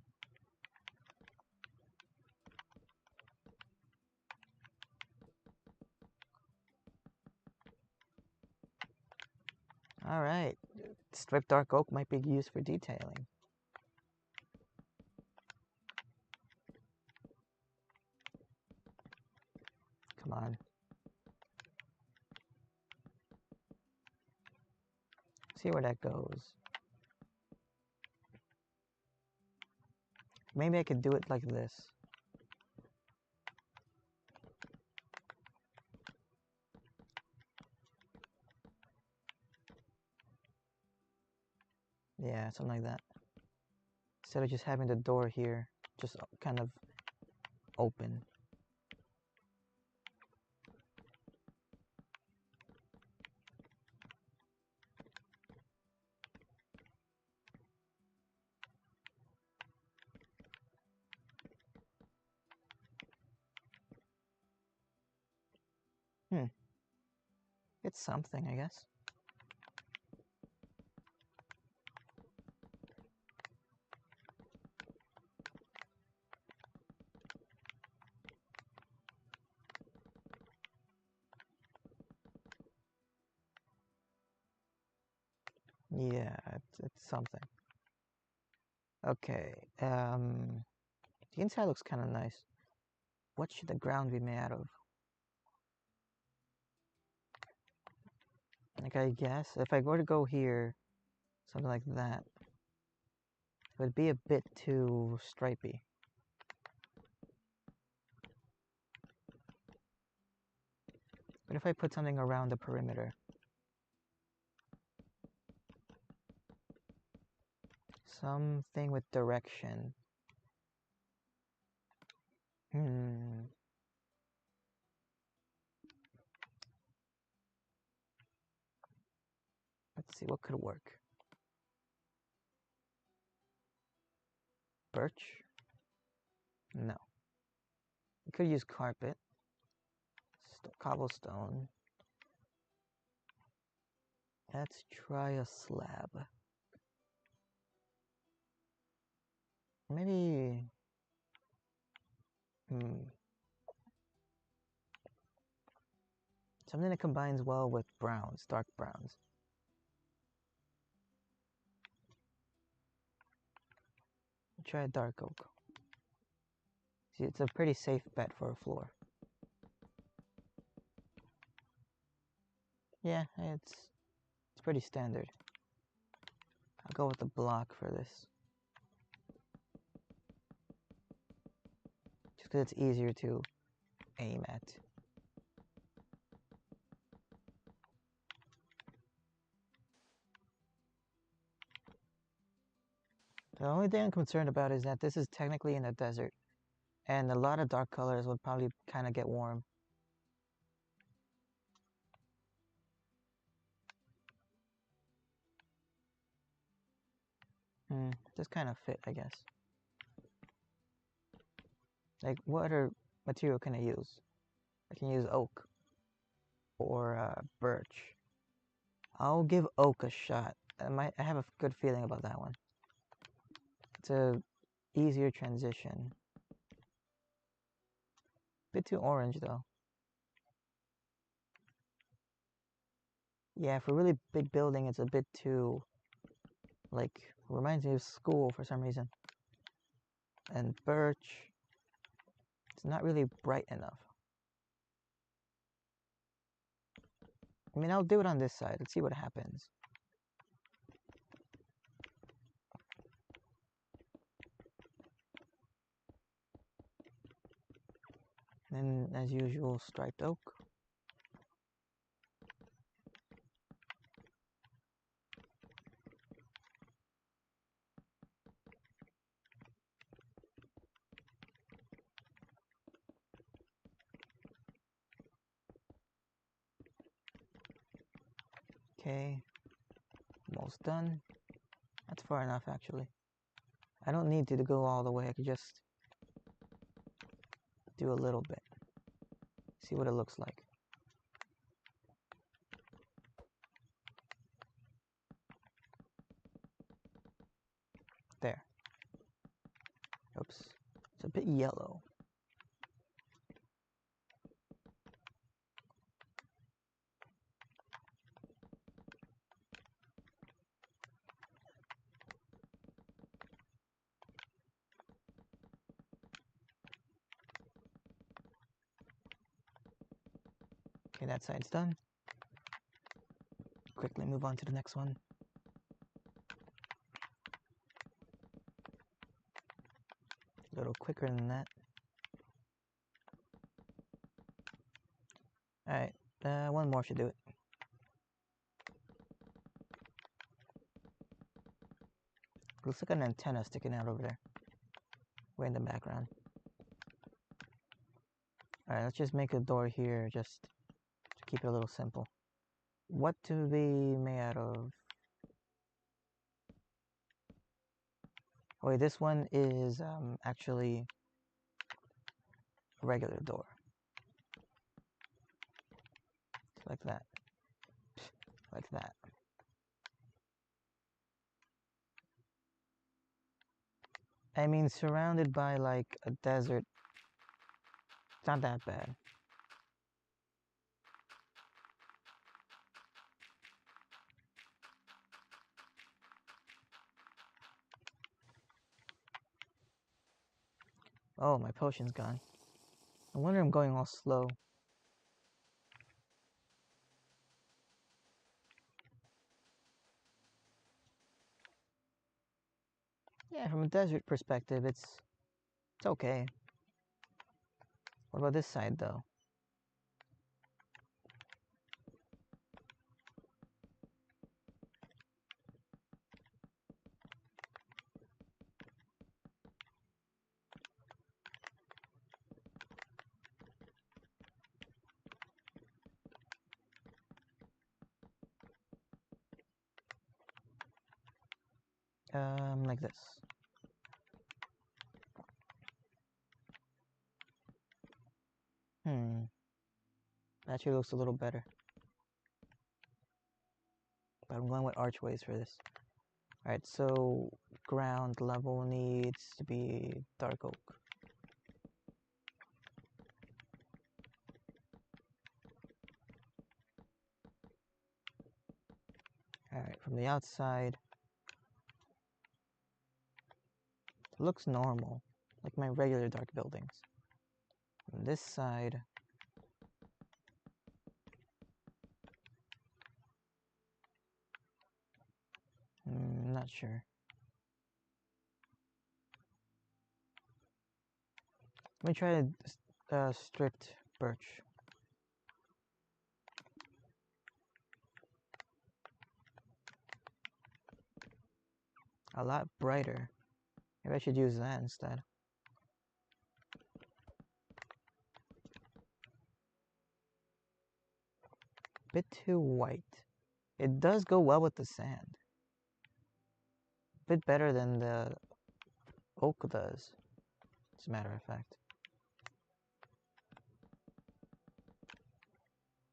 S1: Alright. Stripped dark oak might be used for detailing. Come on. See where that goes. Maybe I could do it like this. Yeah, something like that. Instead of just having the door here, just kind of open. It's something, I guess. Yeah, it's something. Okay, the inside looks kind of nice. What should the ground be made out of? Like, I guess, if I were to go here, something like that, it would be a bit too stripy. But if I put something around the perimeter? Something with direction. Let's see, what could work? Birch? No. You could use carpet. Cobblestone. Let's try a slab. Maybe... something that combines well with browns, dark browns. Try dark oak. See, it's a pretty safe bet for a floor. Yeah, it's pretty standard. I'll go with the block for this. Just because it's easier to aim at. The only thing I'm concerned about is that this is technically in a desert, and a lot of dark colors would probably kind of get warm. Just kind of fit, I guess. Like, what other material can I use? I can use oak or birch. I'll give oak a shot. I have a good feeling about that one. It's a easier transition. Bit too orange though. Yeah, for a really big building, it's a bit too, like, Reminds me of school for some reason. And birch. It's not really bright enough. I mean, I'll do it on this side. Let's see what happens. Then, as usual, striped oak. Okay, almost done. That's far enough, actually. I don't need to go all the way. I could just do a little bit. See what it looks like. There. Oops. It's a bit yellow. Okay, that side's done. Quickly move on to the next one. A little quicker than that. Alright, one more should do it. Looks like an antenna sticking out over there. Way in the background. Alright, let's just make a door here just to keep it a little simple. What to be made out of? Oh wait, this one is actually a regular door. Like that. Like that. I mean, surrounded by like a desert. It's not that bad. Oh, my potion's gone. No wonder I'm going all slow. Yeah, from a desert perspective, it's okay. What about this side, though? Like this. Actually looks a little better. But I'm going with archways for this. Alright, so ground level needs to be dark oak. Alright, from the outside, it looks normal, like my regular dark buildings. From this side, I'm not sure. Let me try stripped birch. A lot brighter. Maybe I should use that instead. Bit too white. It does go well with the sand. Bit better than the oak does, as a matter of fact.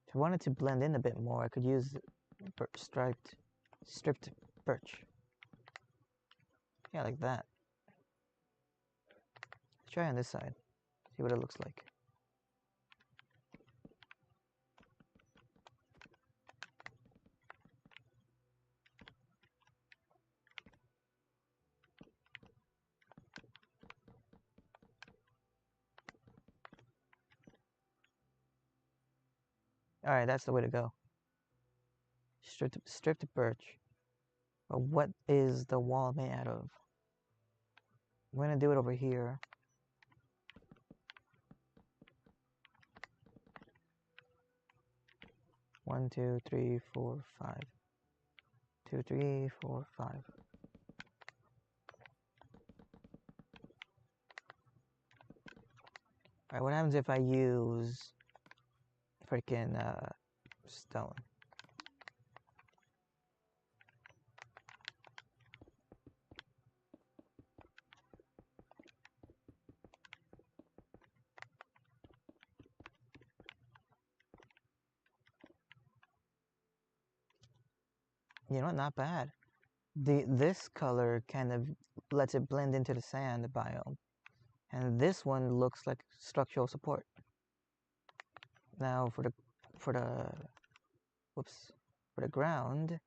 S1: If I wanted to blend in a bit more, I could use stripped birch. Yeah, like that. Let's try on this side. See what it looks like. Alright, that's the way to go. Strip the birch. But what is the wall made out of? I'm gonna do it over here. One, two, three, four, five. 2, 3, 4, 5. Alright, what happens if I use freaking stone? You know what? Not bad. This color kind of lets it blend into the sand biome, and this one looks like structural support. Now for the ground.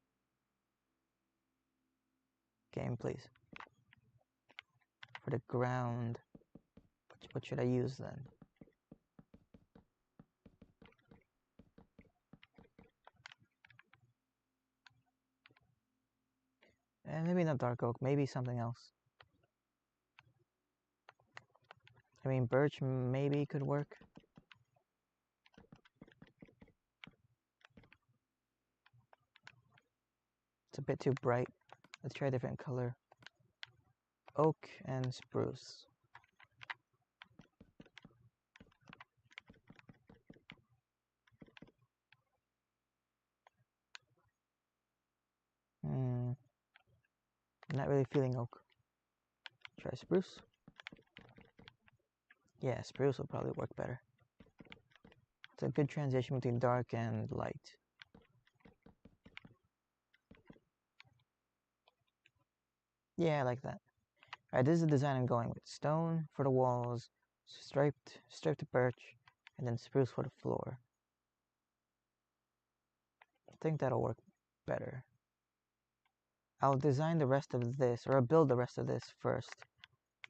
S1: Game, please. For the ground, what should I use then? And maybe not dark oak, maybe something else. I mean, birch maybe could work. It's a bit too bright. Let's try a different color. Oak and spruce. I'm not really feeling oak. Try spruce. Yeah, spruce will probably work better. It's a good transition between dark and light. Yeah, I like that. Alright, this is the design I'm going with. Stone for the walls, striped birch, and then spruce for the floor. I think that'll work better. I'll design the rest of this, or I'll build the rest of this first.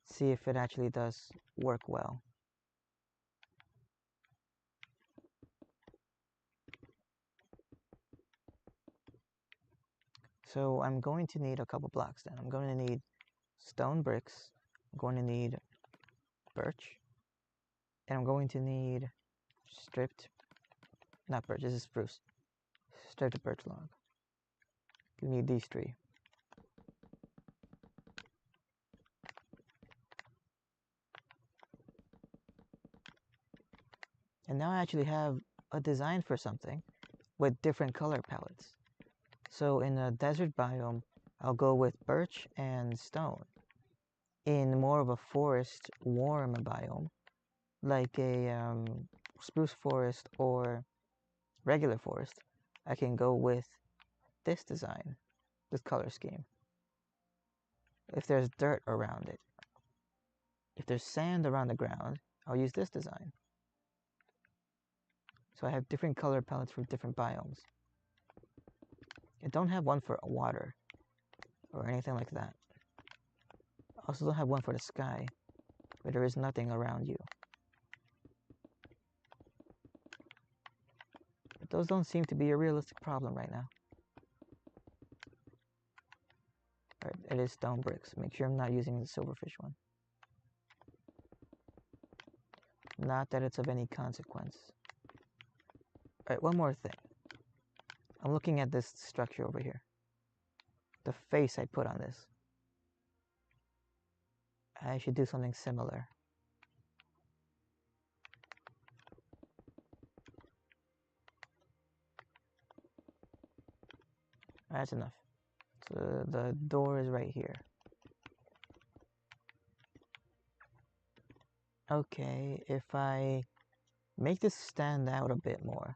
S1: See if it actually does work well. So I'm going to need a couple blocks then. I'm going to need stone bricks. I'm going to need birch. And I'm going to need not birch, this is spruce. Striped birch log. You need these 3. And now I actually have a design for something with different color palettes. So in a desert biome, I'll go with birch and stone. In more of a forest, warm biome, like a spruce forest or regular forest, I can go with this design, this color scheme. If there's dirt around it, if there's sand around the ground, I'll use this design. So I have different color palettes for different biomes. I don't have one for water or anything like that. I also don't have one for the sky, where there is nothing around you. But those don't seem to be a realistic problem right now. Alright, it is stone bricks. Make sure I'm not using the silverfish one. Not that it's of any consequence. Alright, one more thing. I'm looking at this structure over here. The face I put on this. I should do something similar. That's enough. So the door is right here. Okay, if I make this stand out a bit more.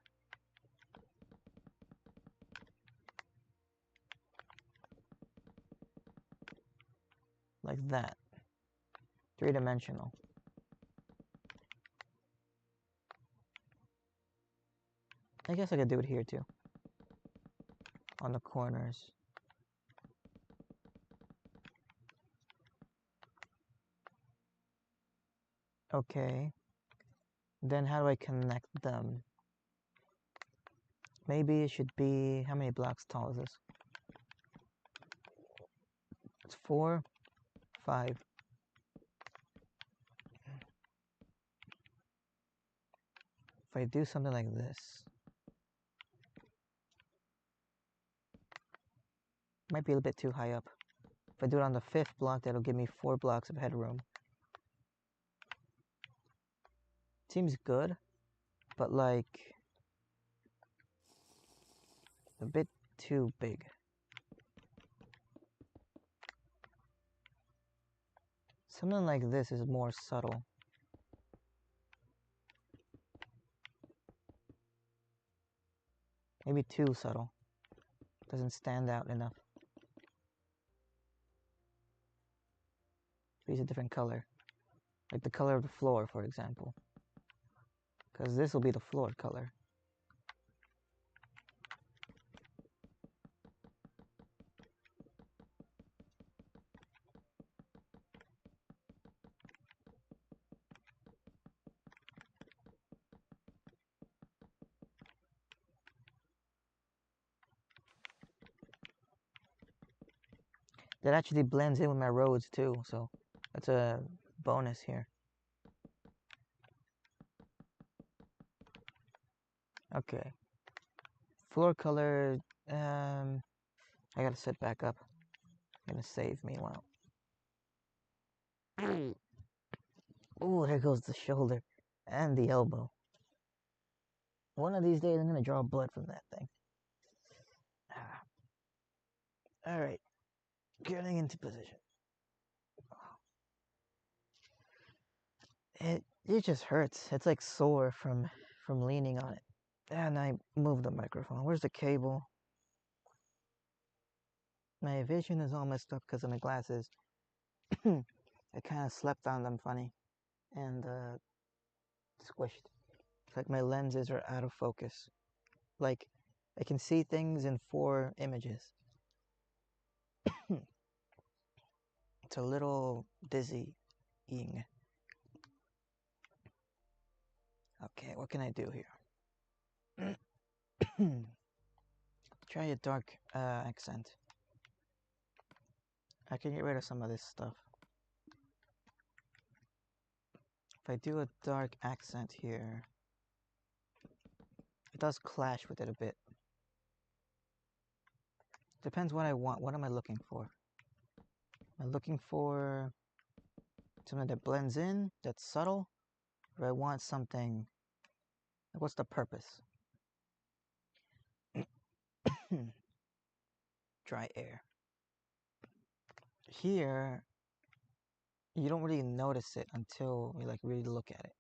S1: Like that. 3-dimensional. I guess I could do it here too. On the corners. Okay. Then how do I connect them? Maybe it should be, how many blocks tall is this? It's 4, 5. If I do something like this, might be a little bit too high up. If I do it on the 5th block, that'll give me 4 blocks of headroom. Seems good, but like a bit too big. Something like this is more subtle. Maybe too subtle. Doesn't stand out enough. Use a different color. Like the color of the floor, for example. Because this will be the floor color. That actually blends in with my roads too, so that's a bonus here. Okay. Floor color, I gotta sit back up. I'm gonna save meanwhile. Oh, there goes the shoulder and the elbow. One of these days I'm gonna draw blood from that thing. Alright. Getting into position. It just hurts. It's like sore from leaning on it. And I moved the microphone. Where's the cable? My vision is all messed up because of my glasses. I kind of slept on them funny and squished. It's like my lenses are out of focus. Like I can see things in 4 images. It's a little dizzying. Okay, what can I do here? Try a dark accent. I can get rid of some of this stuff. If I do a dark accent here, it does clash with it a bit. Depends what I want. What am I looking for? Am I looking for something that blends in, that's subtle? Or I want something, what's the purpose? Dry air. Here, you don't really notice it until you like really look at it.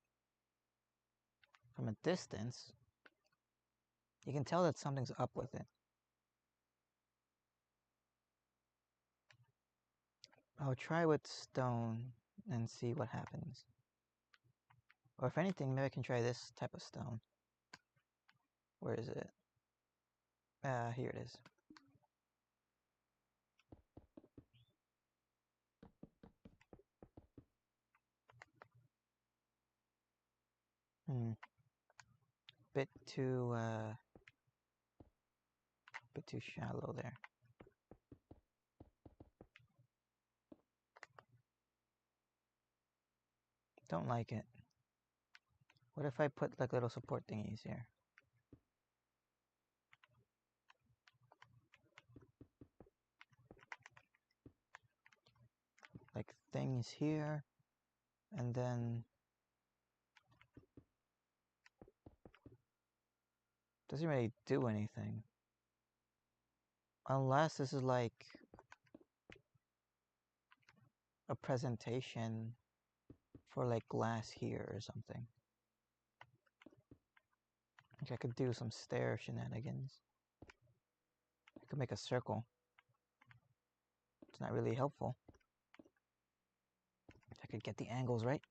S1: From a distance, you can tell that something's up with it. I'll try with stone and see what happens. Or if anything, maybe I can try this type of stone. Where is it? Here it is. Bit too shallow there. Don't like it. What if I put like little support thingies here? Like things here, and then doesn't really do anything. Unless this is like a presentation for like glass here or something. Like I could do some stair shenanigans. I could make a circle. It's not really helpful. I could get the angles right.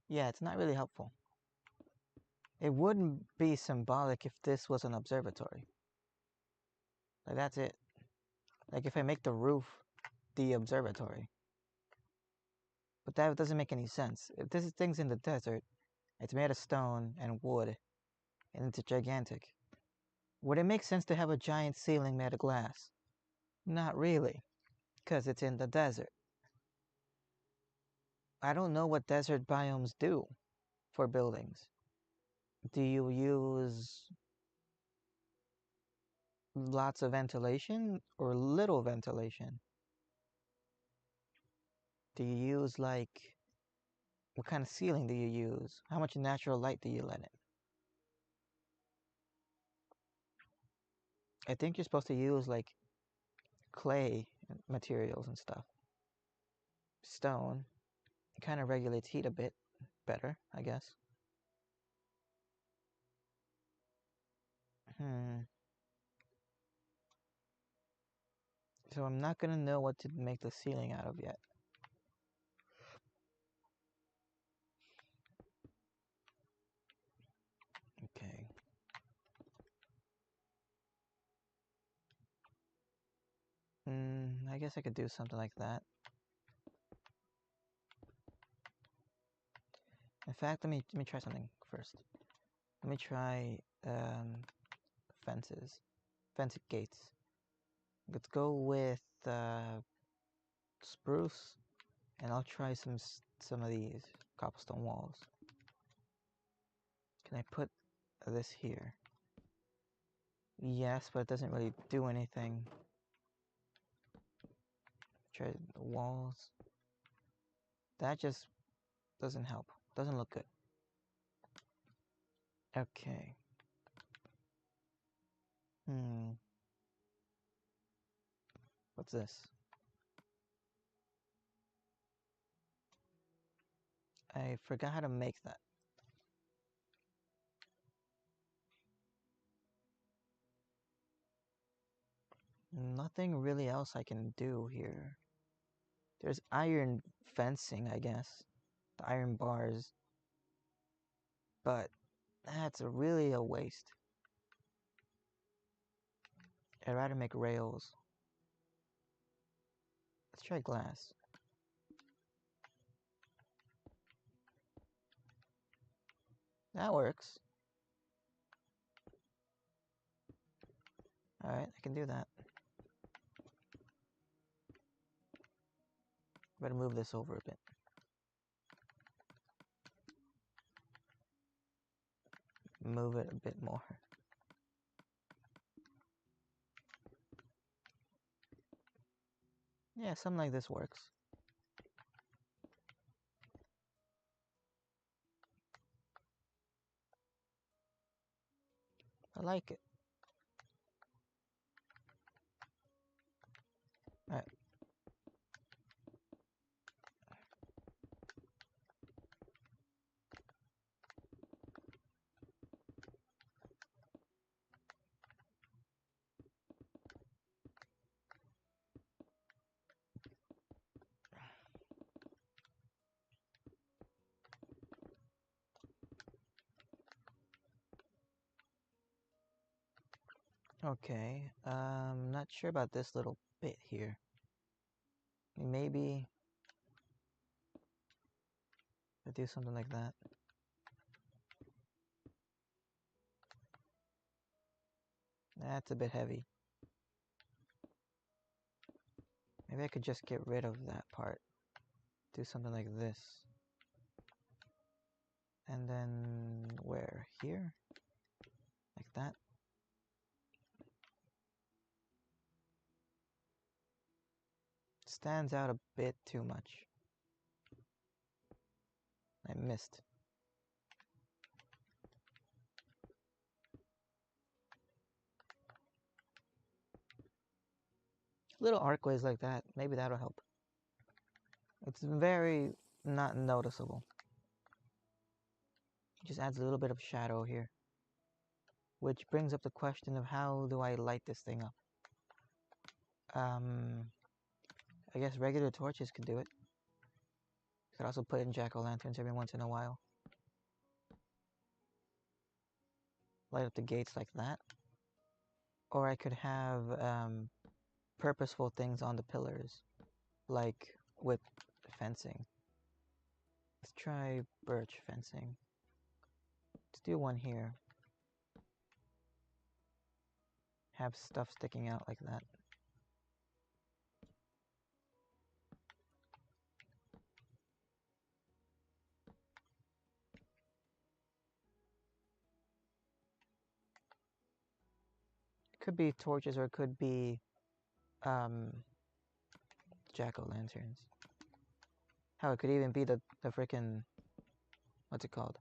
S1: Yeah, it's not really helpful. It wouldn't be symbolic if this was an observatory. Like that's it. Like if I make the roof the observatory. But that doesn't make any sense. If this thing's in the desert, It's made of stone and wood, and it's gigantic. Would it make sense to have a giant ceiling made of glass? Not really, because it's in the desert. I don't know what desert biomes do for buildings. Do you use lots of ventilation or little ventilation? Do you use like, what kind of ceiling do you use? How much natural light do you let in? I think you're supposed to use like clay materials and stuff. Stone. It kind of regulates heat a bit better, I guess. So I'm not gonna know what to make the ceiling out of yet. Okay. I guess I could do something like that. In fact, let me try something first. Let me try fences, fence gates. Let's go with spruce, and I'll try some of these cobblestone walls. Can I put this here? Yes, but it doesn't really do anything. Try the walls. That just doesn't help. Doesn't look good. Okay. What's this? I forgot how to make that. Nothing really else I can do here. There's iron fencing, I guess. The iron bars. But that's really a waste. I'd rather make rails. Let's try glass. That works. Alright, I can do that. Better move this over a bit. Move it a bit more. Yeah, something like this works. I like it. Alright. Okay, not sure about this little bit here. Maybe I do something like that. That's a bit heavy. Maybe I could just get rid of that part. Do something like this. And then where? Here? Like that? Stands out a bit too much. I missed. Little arcways like that, maybe that'll help. It's very not noticeable. It just adds a little bit of shadow here. Which brings up the question of how do I light this thing up? I guess regular torches could do it. Could also put in jack-o'-lanterns every once in a while. Light up the gates like that. Or I could have purposeful things on the pillars, like with fencing. Let's try birch fencing. Let's do one here. Have stuff sticking out like that. It could be torches or it could be jack-o'-lanterns. How it could even be the frickin', what's it called?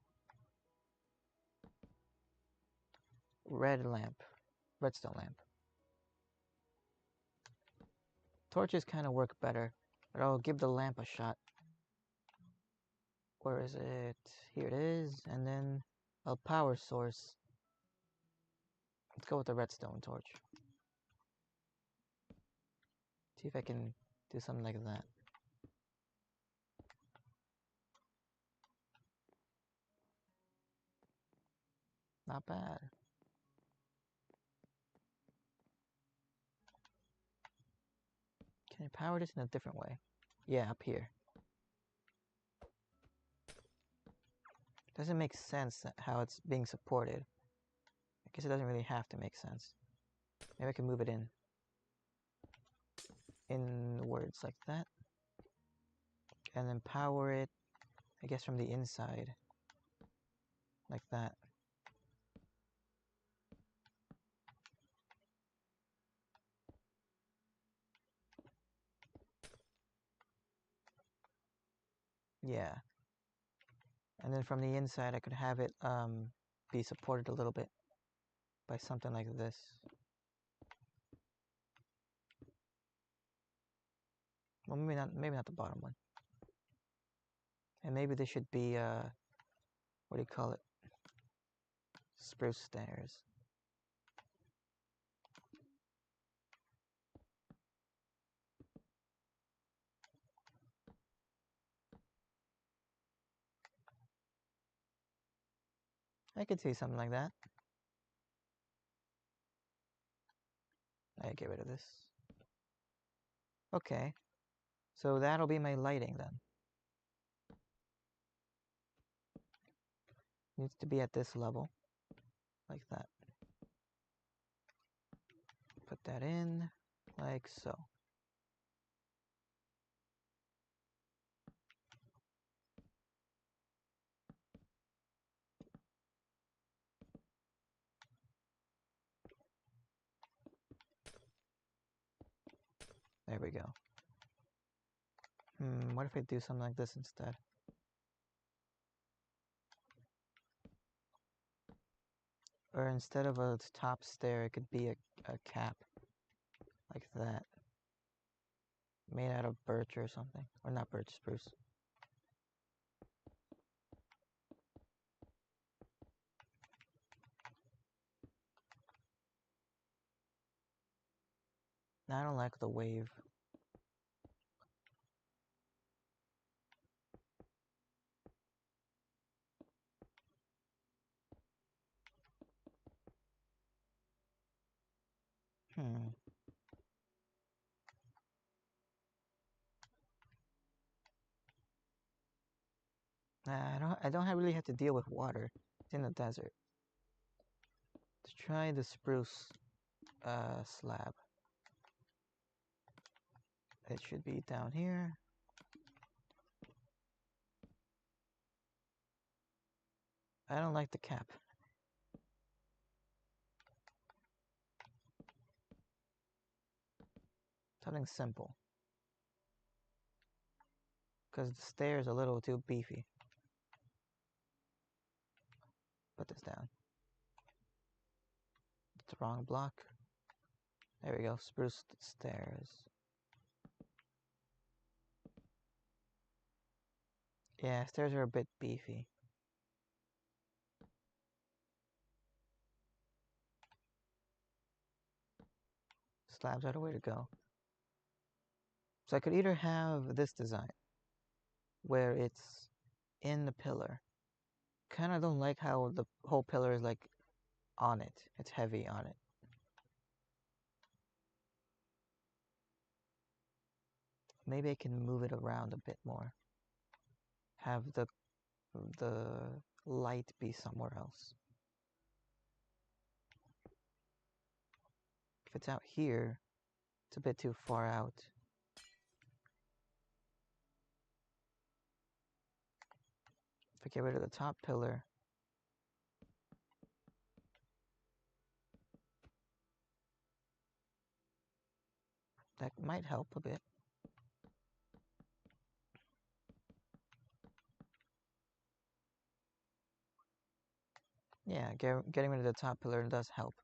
S1: Redstone lamp. Torches kind of work better, but I'll give the lamp a shot. Where is it? Here it is, and then a power source. Let's go with the redstone torch. See if I can do something like that. Not bad. Can I power this in a different way? Yeah, up here. Doesn't make sense how it's being supported. I guess it doesn't really have to make sense. Maybe I can move it inwards like that. And then power it, I guess, from the inside. Like that. Yeah. And then from the inside, I could have it be supported a little bit by something like this. Well, maybe not the bottom one. And maybe this should be, what do you call it? Spruce stairs. I could see something like that. I get rid of this. Okay. So that'll be my lighting then. Needs to be at this level. Like that. Put that in. Like so. There we go. What if I do something like this instead? Or instead of a top stair, it could be a cap. Like that. Made out of birch or something. Or not birch, spruce. I don't like the wave. I don't really have to deal with water. It's in the desert. Let's try the spruce slab. It should be down here. I don't like the cap. Something simple. Because the stair is a little too beefy. Put this down. It's the wrong block. There we go, spruce stairs. Yeah, stairs are a bit beefy. Slabs are the way to go. So I could either have this design, where it's in the pillar. Kind of don't like how the whole pillar is like on it. It's heavy on it. Maybe I can move it around a bit more. Have the the light be somewhere else. If it's out here, it's a bit too far out. If I get rid of the top pillar, that might help a bit. Yeah, getting rid of the top pillar does help.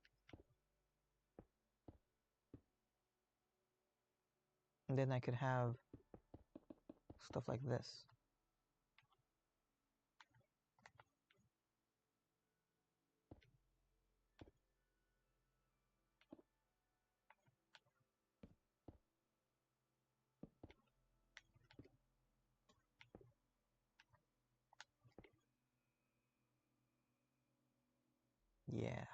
S1: And then I could have stuff like this. Yeah.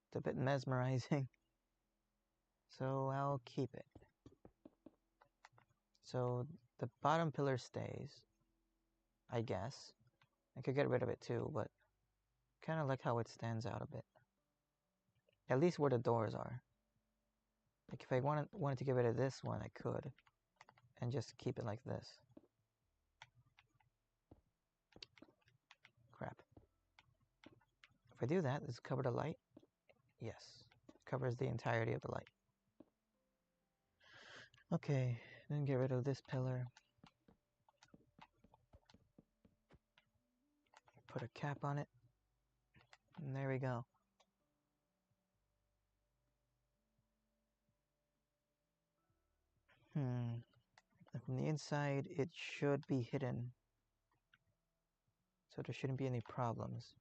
S1: It's a bit mesmerizing. So I'll keep it. So the bottom pillar stays, I guess. I could get rid of it too, but kind of like how it stands out a bit. At least where the doors are. Like if I wanted to get rid of this one, I could. And just keep it like this. Crap. If I do that, does it cover the light? Yes. It covers the entirety of the light. Okay, then get rid of this pillar. Put a cap on it. And there we go. From the inside, it should be hidden. So there shouldn't be any problems.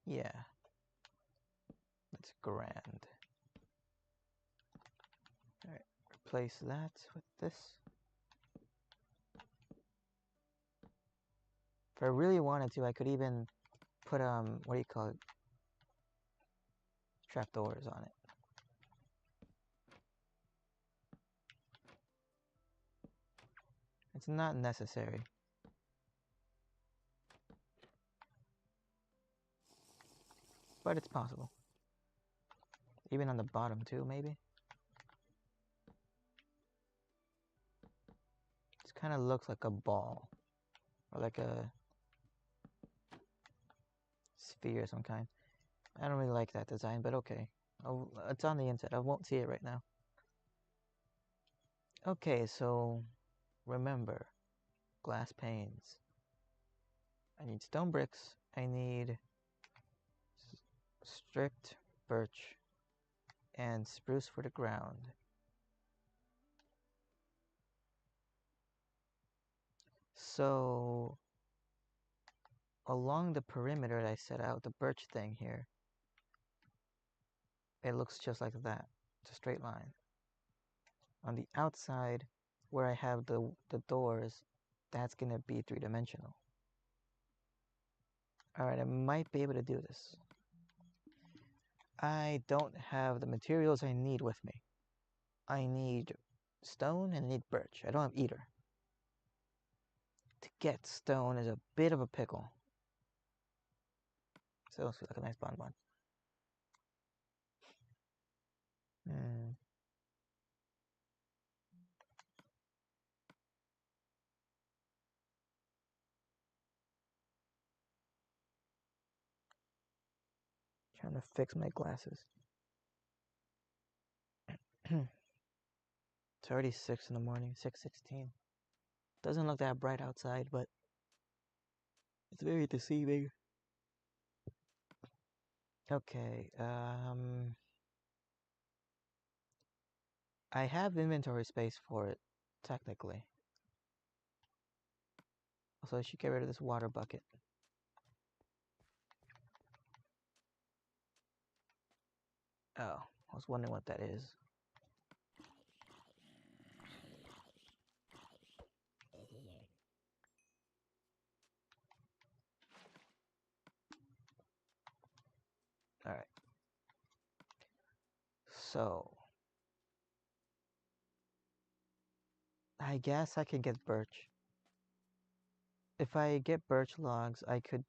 S1: Yeah. That's grand. Alright, replace that with this. If I really wanted to, I could even put, what do you call it? Trapdoors on it. It's not necessary. But it's possible. Even on the bottom too, maybe? It kind of looks like a ball. Or like a sphere of some kind. I don't really like that design, but okay. It's on the inside. I won't see it right now. Okay, so remember, glass panes. I need stone bricks. I need stripped birch and spruce for the ground. So along the perimeter that I set out, the birch thing here, it looks just like that. It's a straight line. On the outside, where I have the doors, that's going to be three-dimensional. Alright, I might be able to do this. I don't have the materials I need with me. I need stone and I need birch. I don't have either. To get stone is a bit of a pickle. So it'll feel like a nice bonbon. Trying to fix my glasses. It's already 6 in the morning, 6:16. Doesn't look that bright outside, but it's very deceiving. Okay, I have inventory space for it, technically. Also, I should get rid of this water bucket. Oh, I was wondering what that is. Alright. So, I guess I could get birch. If I get birch logs, I could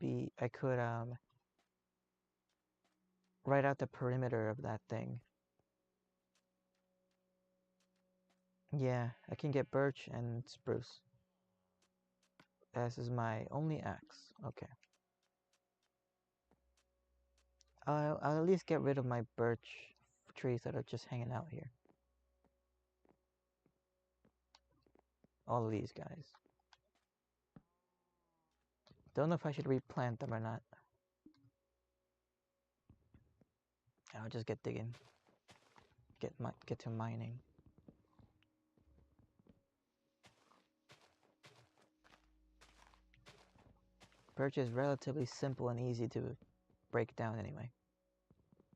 S1: write out the perimeter of that thing. Yeah, I can get birch and spruce. This is my only axe. Okay. I'll at least get rid of my birch trees that are just hanging out here. All of these guys. Don't know if I should replant them or not. I'll just get digging. Get to mining. Birch is relatively simple and easy to break down anyway.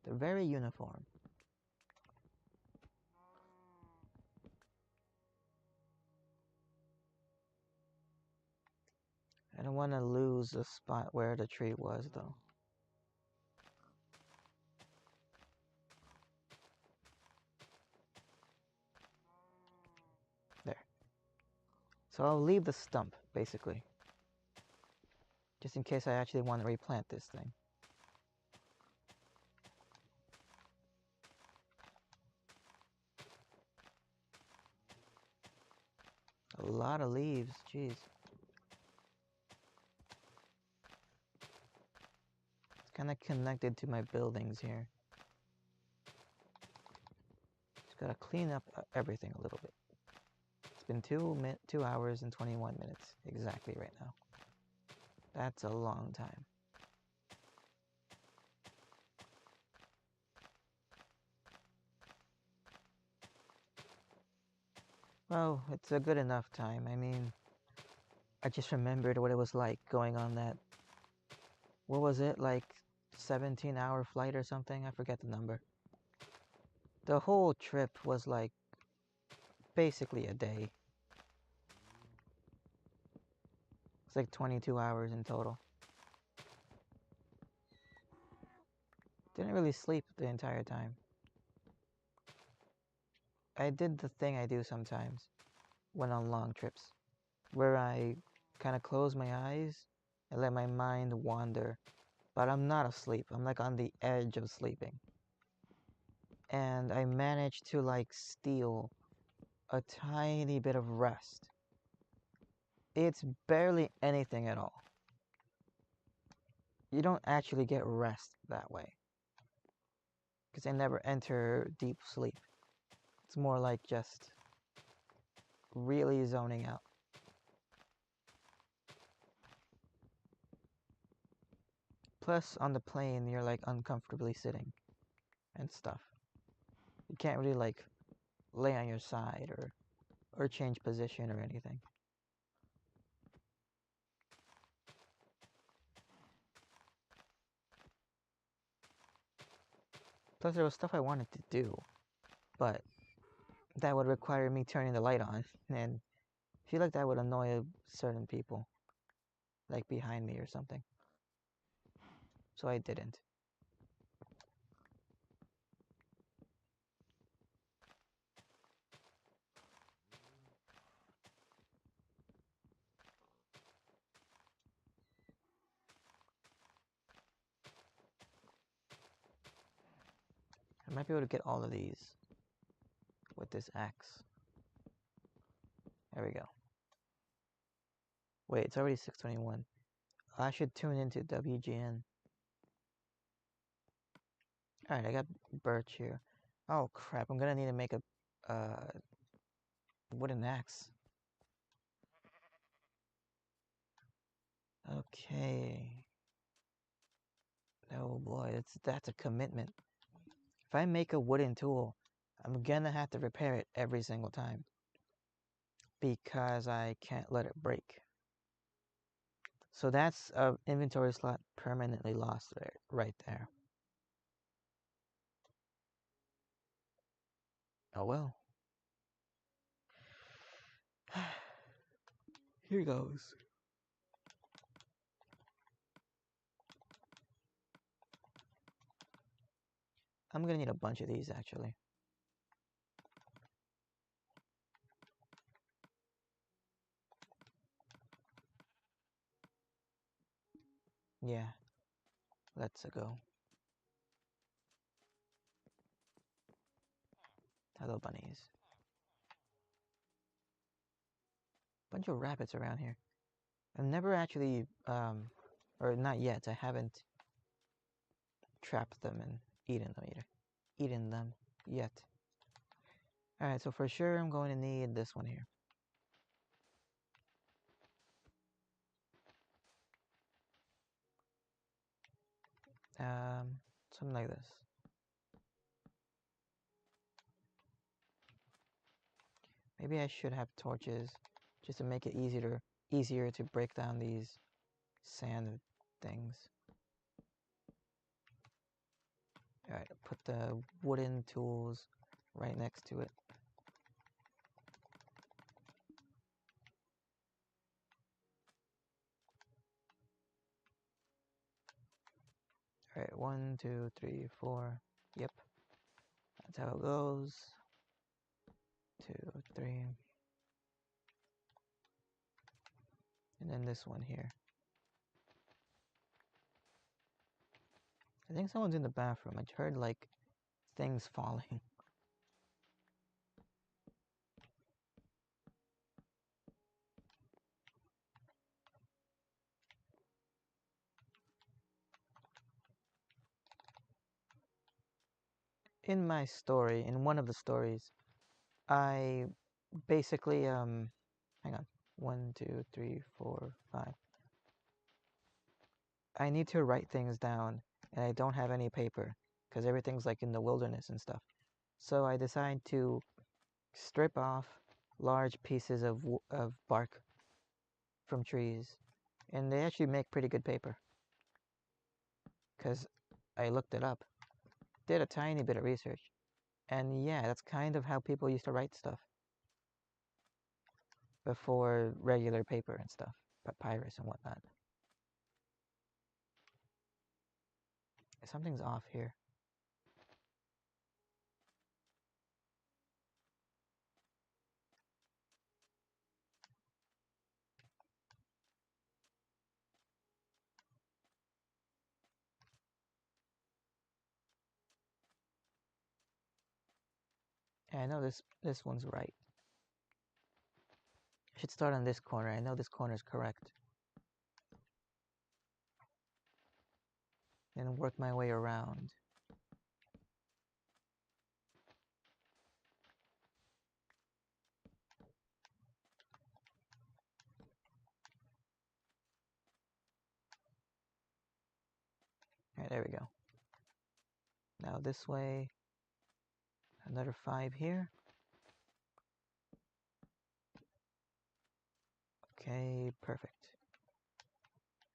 S1: They're very uniform. I don't want to lose the spot where the tree was, though. There. So I'll leave the stump, basically. Just in case I actually want to replant this thing. A lot of leaves, jeez. It's kind of connected to my buildings here. Just gotta clean up everything a little bit. It's been 2 hours and 21 minutes exactly right now. That's a long time. Well, it's a good enough time. I mean, I just remembered what it was like going on that, what was it, like 17-hour flight or something? I forget the number. The whole trip was like basically a day. It's like 22 hours in total. Didn't really sleep the entire time. I did the thing I do sometimes when on long trips, where I kind of close my eyes and let my mind wander. But I'm not asleep. I'm like on the edge of sleeping. And I managed to like steal a tiny bit of rest. It's barely anything at all. You don't actually get rest that way, because I never enter deep sleep. It's more like just really zoning out. Plus, on the plane, you're like uncomfortably sitting and stuff. You can't really like lay on your side or change position or anything. Plus, there was stuff I wanted to do, but that would require me turning the light on, and I feel like that would annoy certain people, like behind me or something. So I didn't. I might be able to get all of these with this axe. There we go. Wait, it's already 6:21. I should tune into WGN. Alright, I got birch here. Oh crap, I'm gonna need to make a wooden axe. Okay. Oh boy, that's a commitment. If I make a wooden tool, I'm gonna have to repair it every single time, because I can't let it break. So that's an inventory slot permanently lost right there. Oh well. Here goes. I'm gonna need a bunch of these actually. Yeah, let's go. Hello, bunnies. Bunch of rabbits around here. I've never actually, or not yet. I haven't trapped them and eaten them yet. All right, so for sure I'm going to need this one here. Something like this. Maybe I should have torches just to make it easier to break down these sand things. Alright, put the wooden tools right next to it. Alright, 1, 2, 3, 4. Yep. That's how it goes. 2, 3. And then this one here. I think someone's in the bathroom. I heard like things falling. In my story, in one of the stories, I basically, hang on. 1, 2, 3, 4, 5. I need to write things down, and I don't have any paper, because everything's like in the wilderness and stuff. So I decide to strip off large pieces of bark from trees, and they actually make pretty good paper. Because I looked it up, did a tiny bit of research, and yeah, that's kind of how people used to write stuff before regular paper and stuff, papyrus and whatnot. Something's off here. Yeah, I know this one's right. I should start on this corner. I know this corner is correct. And work my way around. Alright, there we go. Now this way. Another 5 here. Okay, perfect.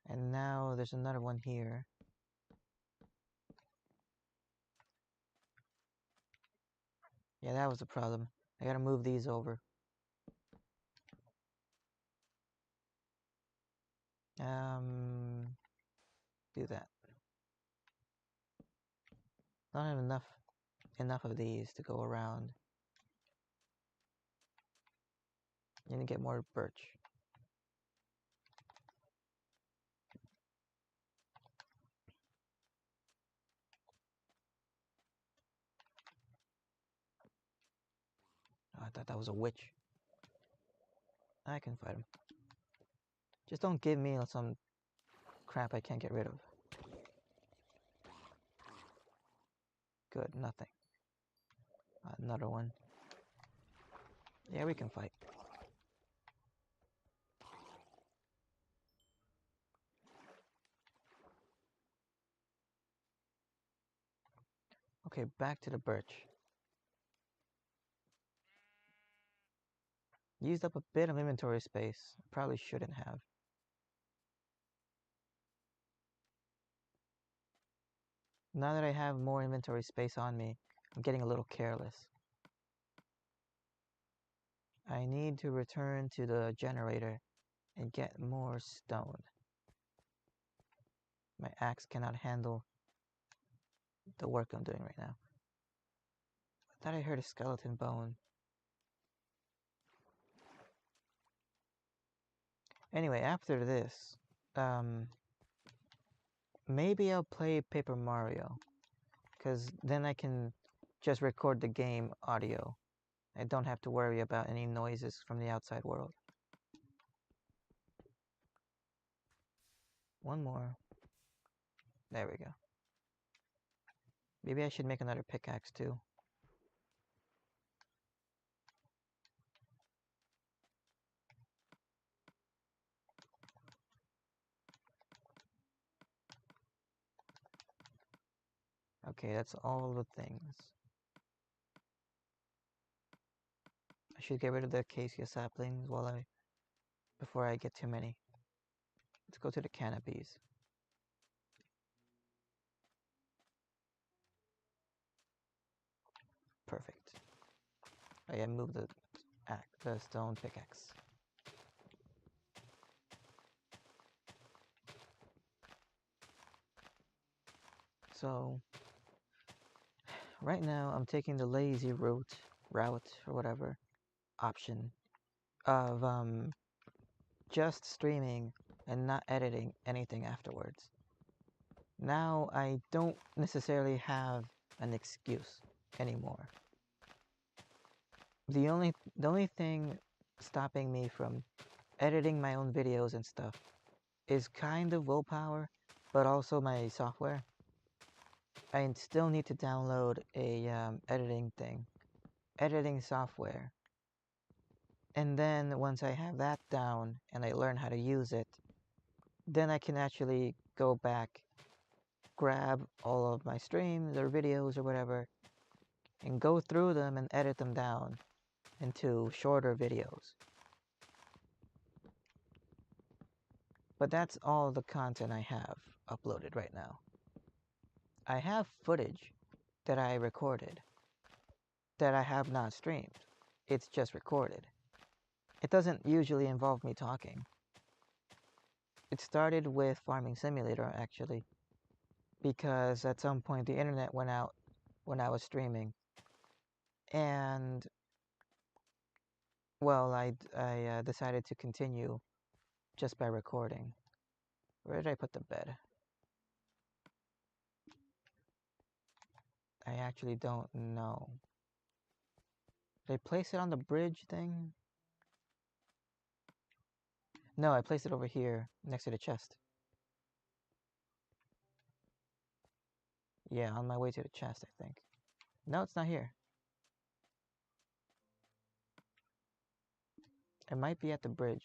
S1: And now there's another one here. Yeah, that was the problem. I gotta move these over. Do that. Not enough of these to go around. You need to get more birch. Oh, I thought that was a witch. I can fight him. Just don't give me some crap I can't get rid of. Good, nothing. Another one. Yeah, we can fight. Okay, back to the birch. Used up a bit of inventory space. Probably shouldn't have. Now that I have more inventory space on me, I'm getting a little careless. I need to return to the generator and get more stone. My axe cannot handle the work I'm doing right now. I thought I heard a skeleton bone. Anyway, after this, maybe I'll play Paper Mario, because then I can just record the game audio. I don't have to worry about any noises from the outside world. One more. There we go. Maybe I should make another pickaxe too. Okay, that's all the things. I should get rid of the acacia saplings before I get too many. Let's go to the canopies. Perfect. I moved the stone pickaxe. So right now I'm taking the lazy route or whatever option of just streaming and not editing anything afterwards. Now I don't necessarily have an excuse anymore. The only thing stopping me from editing my own videos and stuff is kind of willpower, but also my software. I still need to download a editing software. And then once I have that down and I learn how to use it, then I can actually go back, grab all of my streams or videos or whatever, and go through them and edit them down into shorter videos. But that's all the content I have uploaded right now. I have footage that I recorded that I have not streamed. It's just recorded. It doesn't usually involve me talking. It started with Farming Simulator, actually, because at some point the internet went out when I was streaming. And, well, I decided to continue just by recording. Where did I put the bed? I actually don't know. Did I place it on the bridge thing? No, I placed it over here, next to the chest. Yeah, on my way to the chest, I think. No, it's not here. It might be at the bridge.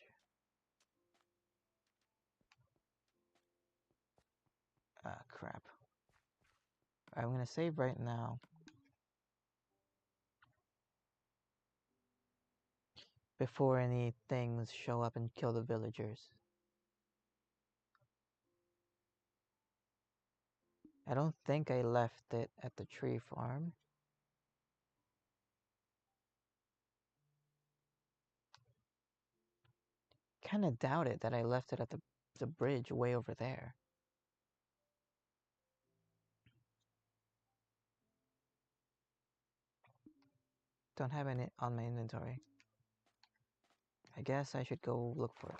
S1: Ah, crap. I'm gonna save right now. Before any things show up and kill the villagers. I don't think I left it at the tree farm. Kinda doubt it that I left it at the bridge way over there. Don't have any on my inventory. I guess I should go look for it.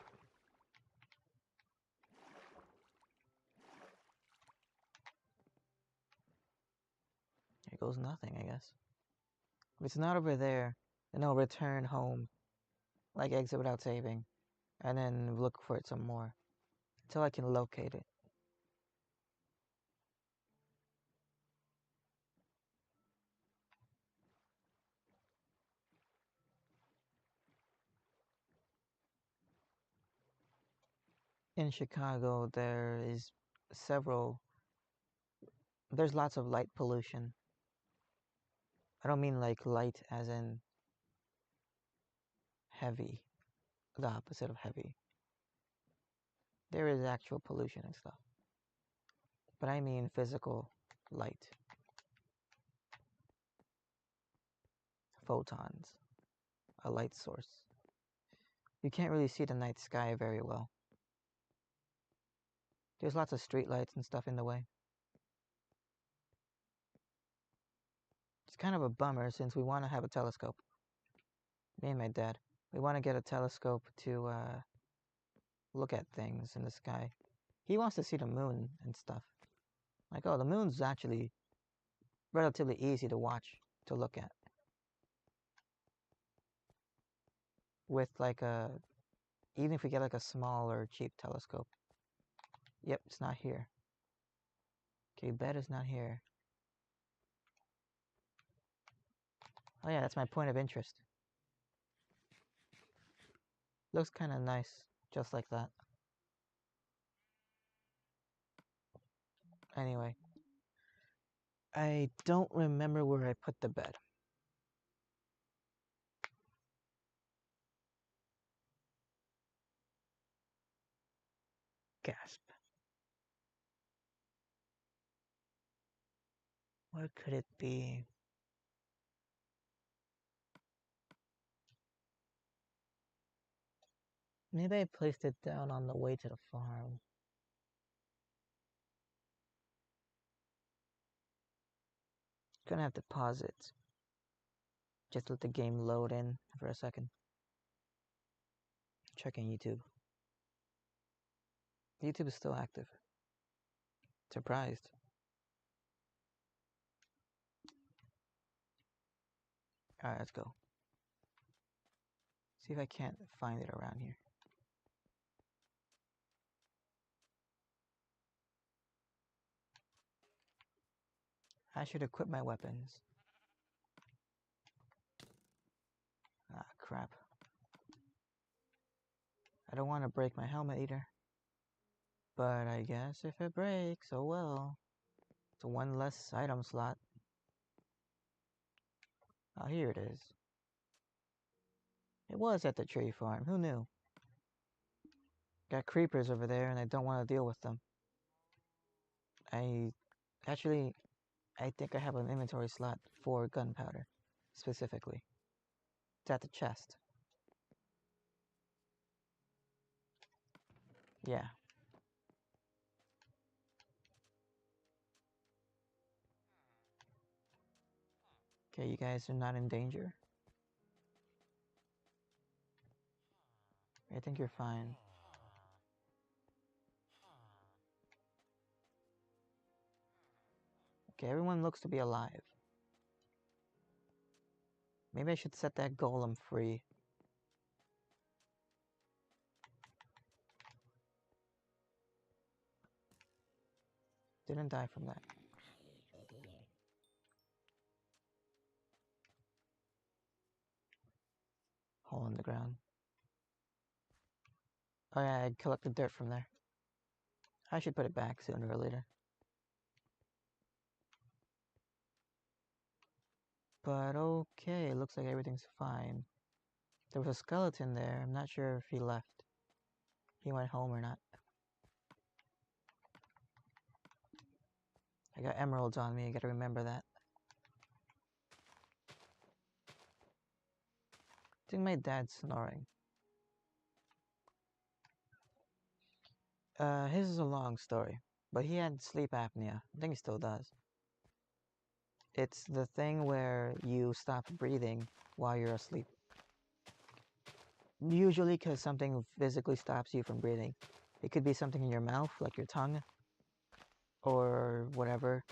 S1: Here goes nothing, I guess. If it's not over there, then I'll return home, like exit without saving, and then look for it some more, until I can locate it. In Chicago, there's lots of light pollution. I don't mean like light as in heavy, the opposite of heavy. There is actual pollution and stuff. But I mean physical light. Photons. A light source. You can't really see the night sky very well. There's lots of street lights and stuff in the way. It's kind of a bummer since we want to have a telescope. Me and my dad. We want to get a telescope to look at things in the sky. He wants to see the moon and stuff. Like, oh, the moon's actually relatively easy to watch, to look at. With like even if we get like a small or cheap telescope. Yep, it's not here. Okay, bed is not here. Oh yeah, that's my point of interest. Looks kind of nice, just like that. Anyway, I don't remember where I put the bed. Gasp. What could it be? Maybe I placed it down on the way to the farm. Gonna have to pause it. Just let the game load in for a second. Checking YouTube. YouTube is still active. Surprised. Alright, let's go. See if I can't find it around here. I should equip my weapons. Ah, crap. I don't want to break my helmet either. But I guess if it breaks, oh well. It's one less item slot. Oh, here it is. It was at the tree farm. Who knew? Got creepers over there and I don't want to deal with them. I think I have an inventory slot for gunpowder, specifically. It's at the chest. Yeah. Okay, you guys are not in danger. I think you're fine. Okay, everyone looks to be alive. Maybe I should set that golem free. Didn't die from that. Hole in the ground. Oh yeah, I collected dirt from there. I should put it back sooner or later. But okay, looks like everything's fine. There was a skeleton there. I'm not sure if he left. He went home or not. I got emeralds on me, I gotta remember that. I think my dad's snoring. His is a long story, but he had sleep apnea. I think he still does. It's the thing where you stop breathing while you're asleep. Usually because something physically stops you from breathing. It could be something in your mouth, like your tongue, or whatever.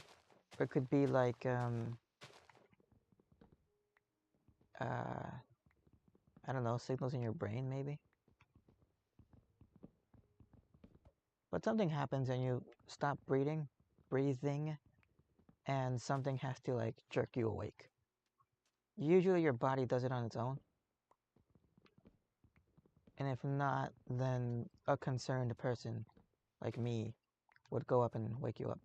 S1: Or it could be like, I don't know, signals in your brain, maybe? But something happens and you stop breathing, and something has to, like, jerk you awake. Usually your body does it on its own. And if not, then a concerned person, like me, would go up and wake you up.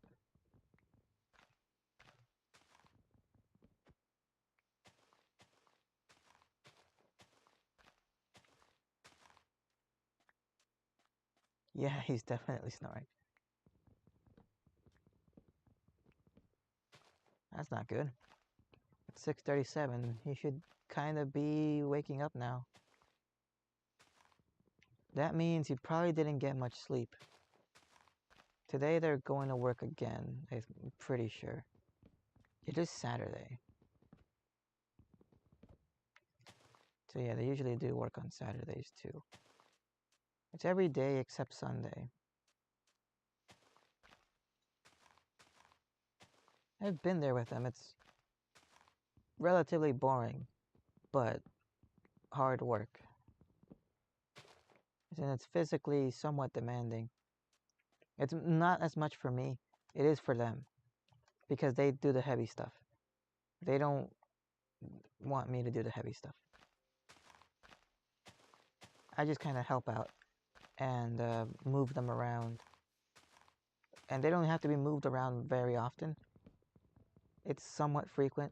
S1: Yeah, he's definitely snoring. That's not good. It's 6:37. He should kind of be waking up now. That means he probably didn't get much sleep. Today they're going to work again, I'm pretty sure. It is Saturday. So yeah, they usually do work on Saturdays too. It's every day except Sunday. I've been there with them. It's relatively boring, but hard work. And it's physically somewhat demanding. It's not as much for me. It is for them. Because they do the heavy stuff. They don't want me to do the heavy stuff. I just kind of help out and move them around. And they don't have to be moved around very often. It's somewhat frequent,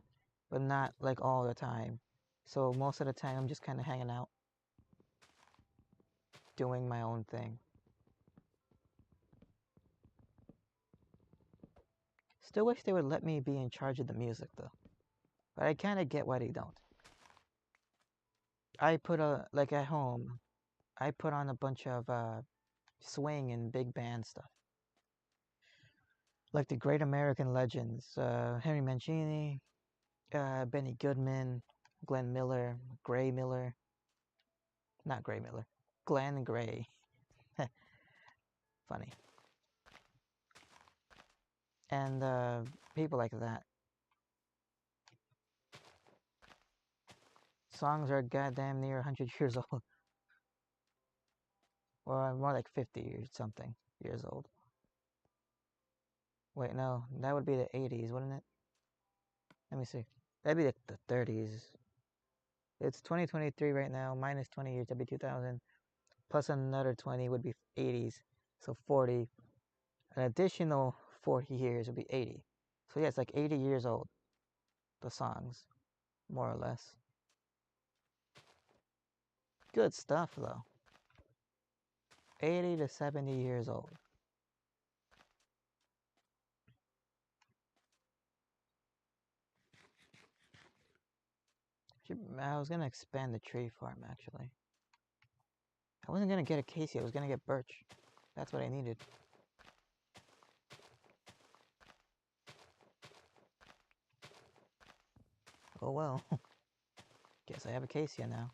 S1: but not like all the time. So most of the time I'm just kind of hanging out, doing my own thing. Still wish they would let me be in charge of the music though. But I kind of get why they don't. I put like at home, I put on a bunch of swing and big band stuff. Like the great American legends, Henry Mancini, Benny Goodman, Glenn Miller, Gray Miller. Not Gray Miller. Glenn Gray. Funny. And people like that. Songs are goddamn near 100 years old. Or more like 50 years something years old. Wait, no, that would be the 80s, wouldn't it? Let me see. That'd be the 30s. It's 2023 right now, minus 20 years, that'd be 2000. Plus another 20 would be 80s. So 40. An additional 40 years would be 80. So yeah, it's like 80 years old. The songs, more or less. Good stuff though. 80 to 70 years old. I was gonna expand the tree farm actually. I wasn't gonna get acacia, I was gonna get birch. That's what I needed. Oh well. Guess I have acacia now.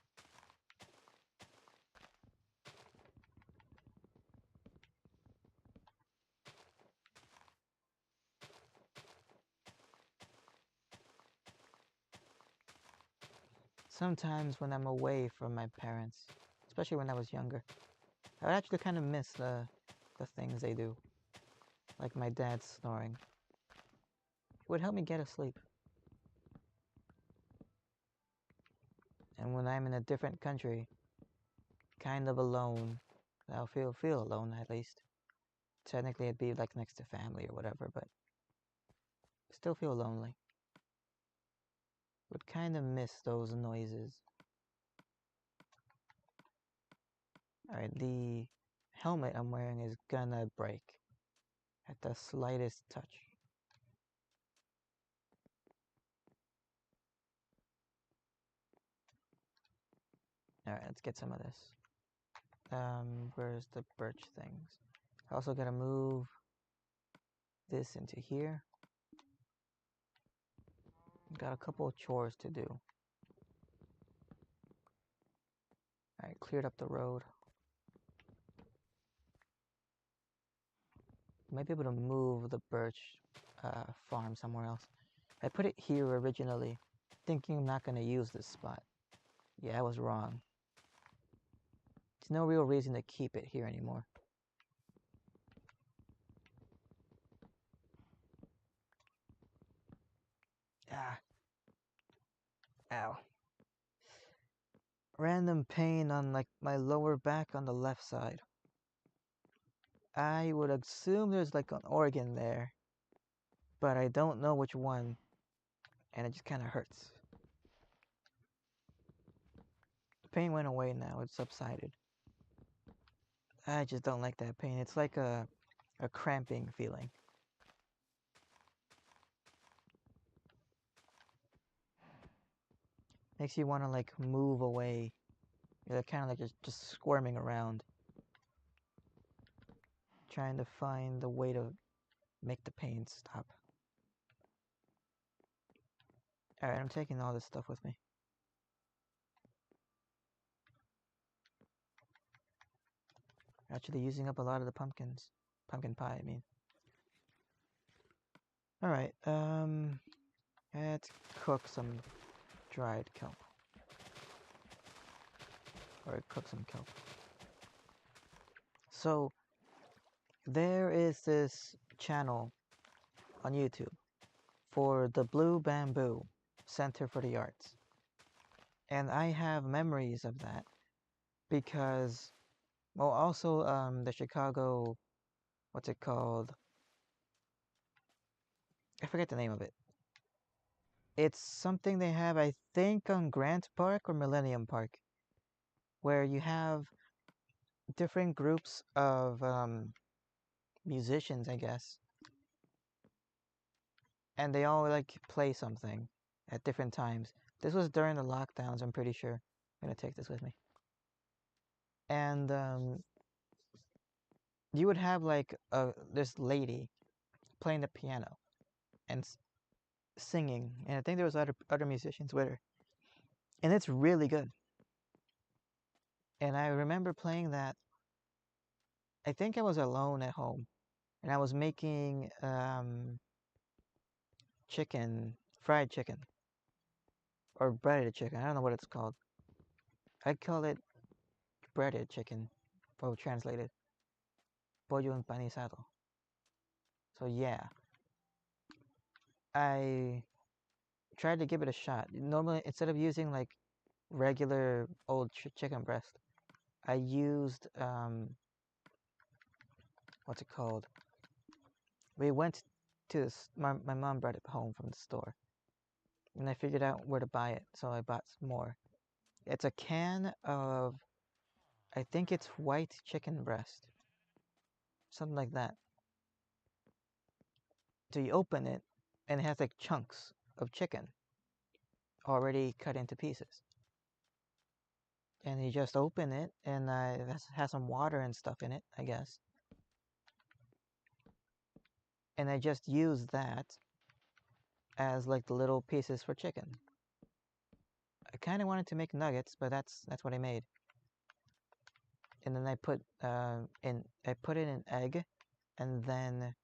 S1: Sometimes when I'm away from my parents, especially when I was younger, I would actually kind of miss the things they do. Like my dad snoring. It would help me get asleep. And when I'm in a different country, kind of alone, I'll feel alone at least. Technically it'd be like next to family or whatever, but still feel lonely. Would kind of miss those noises. Alright, the helmet I'm wearing is gonna break at the slightest touch. Alright, let's get some of this. Where's the birch things? I also gotta move this into here. Got a couple of chores to do. Alright, cleared up the road. Might be able to move the birch farm somewhere else. I put it here originally, thinking I'm not gonna use this spot. Yeah, I was wrong. There's no real reason to keep it here anymore. Ah. Ow. Random pain on like my lower back on the left side. I would assume there's like an organ there, but I don't know which one, and it just kind of hurts. The pain went away now, it's subsided. I just don't like that pain. It's like a cramping feeling. Makes you want to like move away. You're kind of like just squirming around, trying to find the way to make the pain stop. Alright, I'm taking all this stuff with me. Actually using up a lot of the pumpkins. Pumpkin pie, I mean. Alright, let's cook some dried kelp. Or cook some kelp. So, there is this channel on YouTube for the Blue Bamboo Center for the Arts. And I have memories of that because, well, also the Chicago, what's it called? I forget the name of it. It's something they have, I think, on Grant Park or Millennium Park, where you have different groups of musicians, I guess, and they all like play something at different times. This was during the lockdowns, I'm pretty sure. I'm gonna take this with me. And you would have like this lady playing the piano and singing, and I think there was other musicians with her, and it's really good. And I remember playing that. I think I was alone at home, and I was making fried chicken, or breaded chicken. I don't know what it's called. I call it breaded chicken, or translated, pollo empanizado. So yeah, I tried to give it a shot. Normally, instead of using like regular old chicken breast, I used what's it called? We went to this. My mom brought it home from the store, and I figured out where to buy it, so I bought some more. It's a can of, I think it's white chicken breast, something like that. So you open it, and it has like chunks of chicken already cut into pieces. And you just open it, and it has some water and stuff in it, I guess. And I just use that as like the little pieces for chicken. I kind of wanted to make nuggets, but that's what I made. And then I put in an egg, and then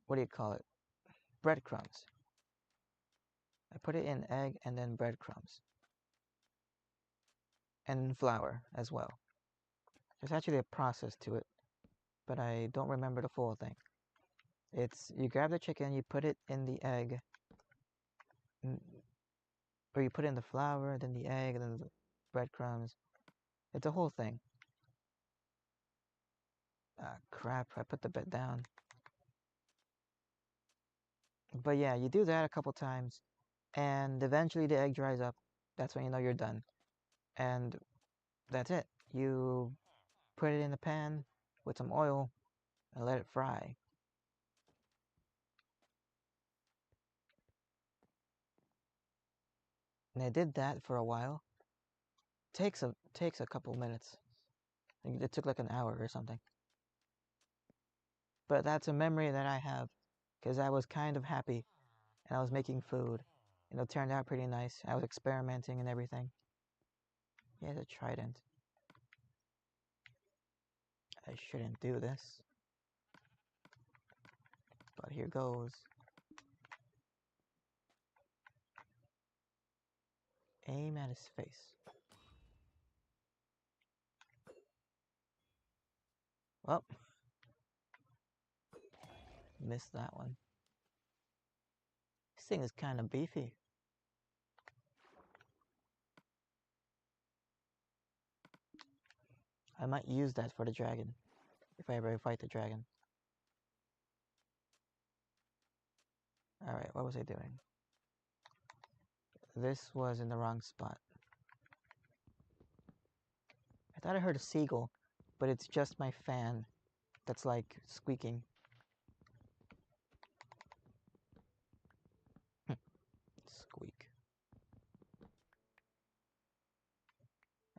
S1: what do you call it? Breadcrumbs. I put it in egg and then breadcrumbs. And flour as well. There's actually a process to it, but I don't remember the full thing. It's, you grab the chicken, you put it in the egg, or you put in the flour, then the egg, then the breadcrumbs. It's a whole thing. Ah, crap, I put the bit down. But yeah, you do that a couple times, and eventually the egg dries up. That's when you know you're done. And that's it. You put it in the pan with some oil and let it fry. And I did that for a while. Takes a couple minutes. It took like an hour or something. But that's a memory that I have, because I was kind of happy, and I was making food, and it turned out pretty nice. I was experimenting and everything. Yeah, the trident. I shouldn't do this, but here goes. Aim at his face. Well, missed that one. This thing is kind of beefy. I might use that for the dragon, if I ever fight the dragon. Alright, what was I doing? This was in the wrong spot. I thought I heard a seagull, but it's just my fan that's like squeaking. Squeak.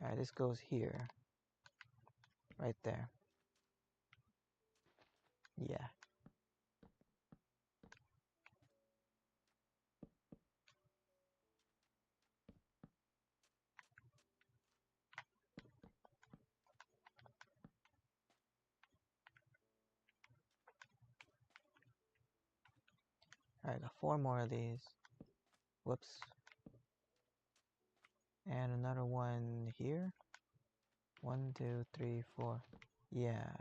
S1: Alright, this goes here. Right there. Yeah. Alright, got 4 more of these. Whoops. And another one here. 1, 2, 3, 4. Yeah.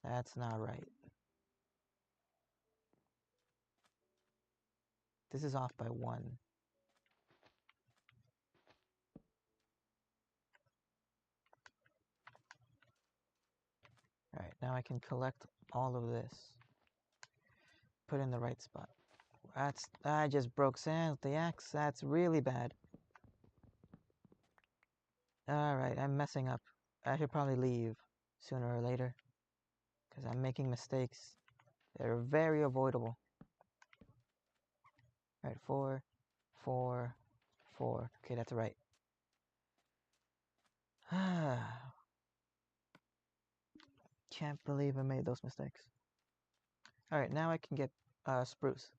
S1: That's not right. This is off by 1. Alright, now I can collect all of this. Put in the right spot. I just broke sand with the axe. That's really bad. Alright, I'm messing up. I should probably leave sooner or later. Because I'm making mistakes that are very avoidable. Alright, 4, 4, 4. Okay, that's right. Can't believe I made those mistakes. Alright, now I can get spruce.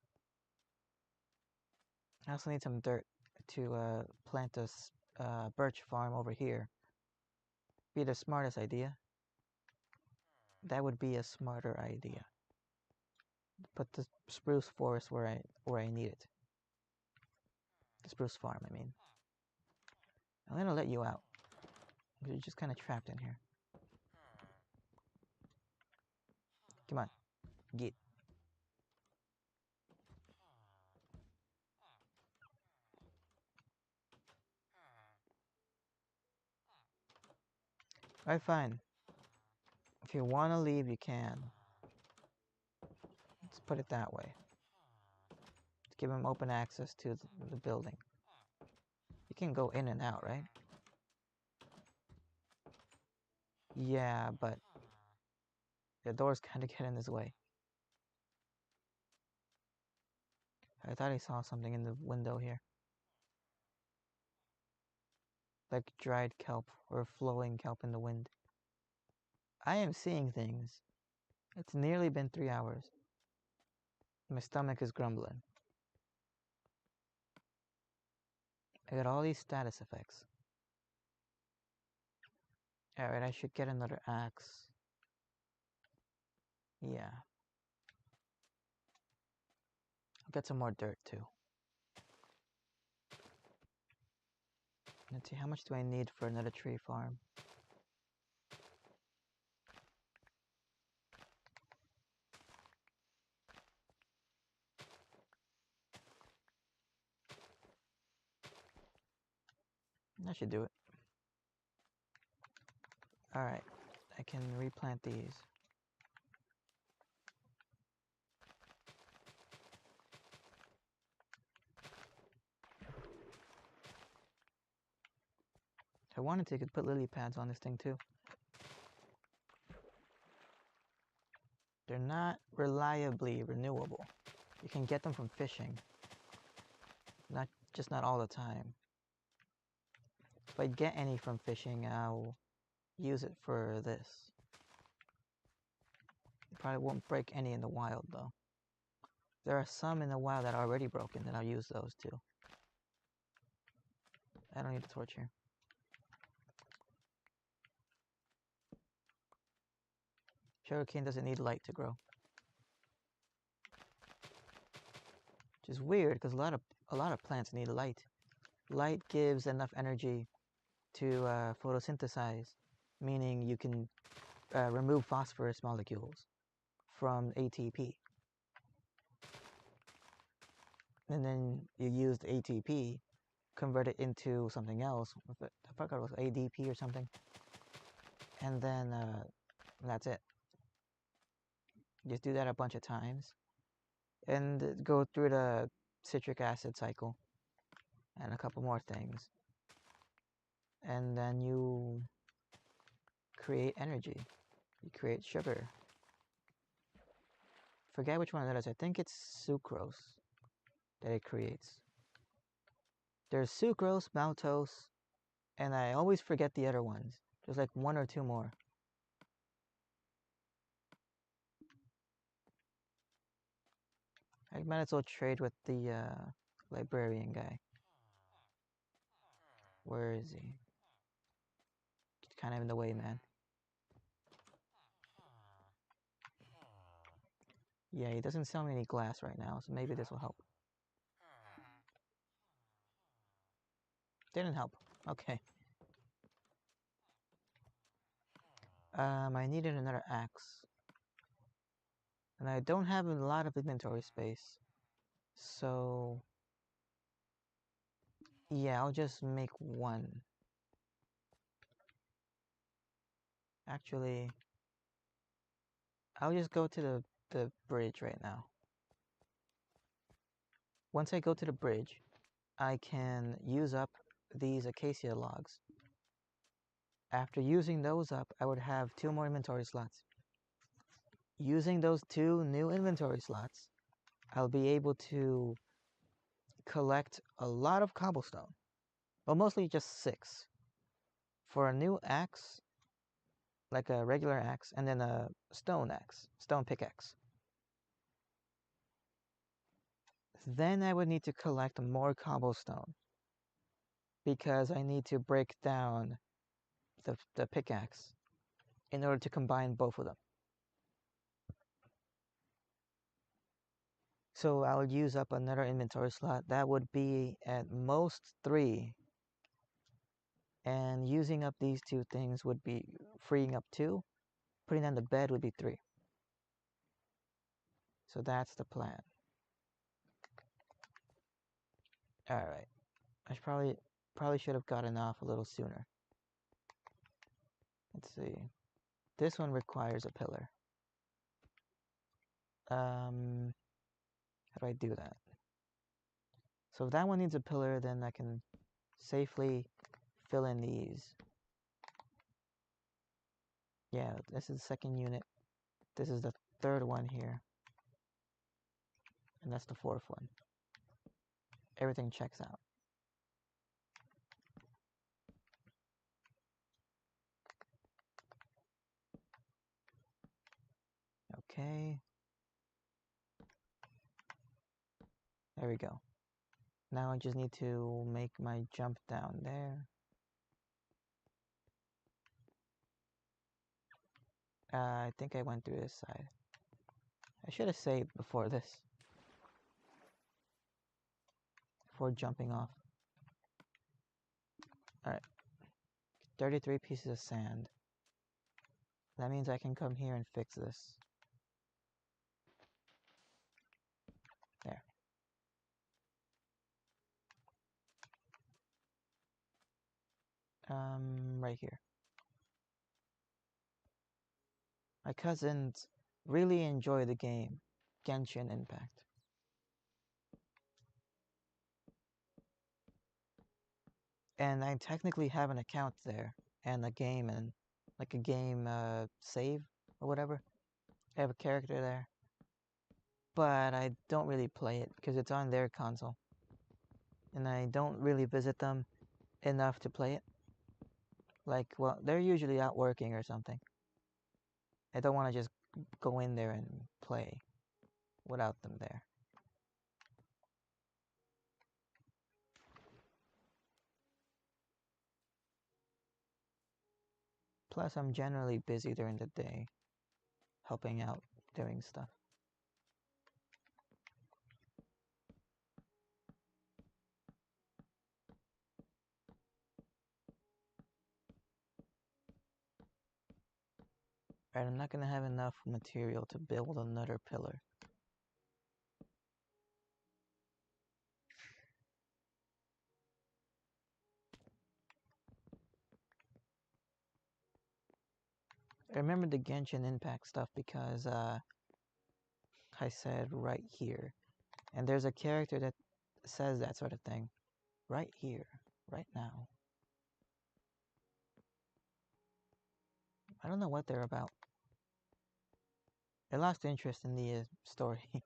S1: I also need some dirt to plant this birch farm over here. Be the smartest idea. That would be a smarter idea. Put the spruce forest where I need it. The spruce farm, I mean. I'm gonna let you out. You're just kind of trapped in here. Come on, get. Alright, fine. If you want to leave, you can. Let's put it that way. Let's give him open access to the building. You can go in and out, right? Yeah, but the doors kind of get in his way. I thought I saw something in the window here. Like dried kelp or flowing kelp in the wind. I am seeing things. It's nearly been 3 hours. My stomach is grumbling. I got all these status effects. Alright, I should get another axe. Yeah. I'll get some more dirt too. Let's see, how much do I need for another tree farm? That should do it. Alright, I can replant these. If I wanted to, I could put lily pads on this thing too. They're not reliably renewable. You can get them from fishing. Not all the time. If I get any from fishing, I'll use it for this. Probably won't break any in the wild though. There are some in the wild that are already broken, then I'll use those too. I don't need a torch here. Sugarcane doesn't need light to grow. Which is weird because a lot of plants need light. Light gives enough energy to photosynthesize, meaning you can remove phosphorus molecules from ATP. And then you use the ATP, convert it into something else. I forgot it was ADP or something. And then that's it. Just do that a bunch of times. And go through the citric acid cycle. And a couple more things. And then you create energy. You create sugar. Forget which one that is. I think it's sucrose that it creates. There's sucrose, maltose, and I always forget the other ones. There's like 1 or 2 more. I might as well trade with the librarian guy. Where is he? He's kind of in the way, man. Yeah, he doesn't sell me any glass right now, so maybe this will help. Didn't help. Okay. I needed another axe. And I don't have a lot of inventory space. So... yeah, I'll just make one. Actually... I'll just go to the bridge right now. Once I go to the bridge, I can use up these acacia logs. After using those up, I would have 2 more inventory slots. Using those 2 new inventory slots, I'll be able to collect a lot of cobblestone. Well, mostly just 6. For a new axe, like a regular axe, and then a stone axe, stone pickaxe. Then I would need to collect more cobblestone, because I need to break down the pickaxe in order to combine both of them. So I would use up another inventory slot. That would be at most 3. And using up these 2 things would be freeing up 2. Putting on the bed would be 3. So that's the plan. Alright. I probably should have gotten off a little sooner. Let's see. This one requires a pillar. How do I do that? So if that one needs a pillar, then I can safely fill in these. Yeah, this is the second unit. This is the third one here. And that's the fourth one. Everything checks out. Okay. There we go. Now I just need to make my jump down there. I think I went through this side. I should have saved before this. Before jumping off. Alright. 33 pieces of sand. That means I can come here and fix this. There. Right here. My cousins really enjoy the game Genshin Impact. And I technically have an account there and a game and like a game save or whatever. I have a character there. But I don't really play it because it's on their console. And I don't really visit them enough to play it. Like, well, they're usually out working or something. I don't want to just go in there and play without them there. Plus, I'm generally busy during the day, helping out, doing stuff. Alright, I'm not going to have enough material to build another pillar. I remember the Genshin Impact stuff because I said right here. And there's a character that says that sort of thing. Right here, right now. I don't know what they're about. I lost interest in the story.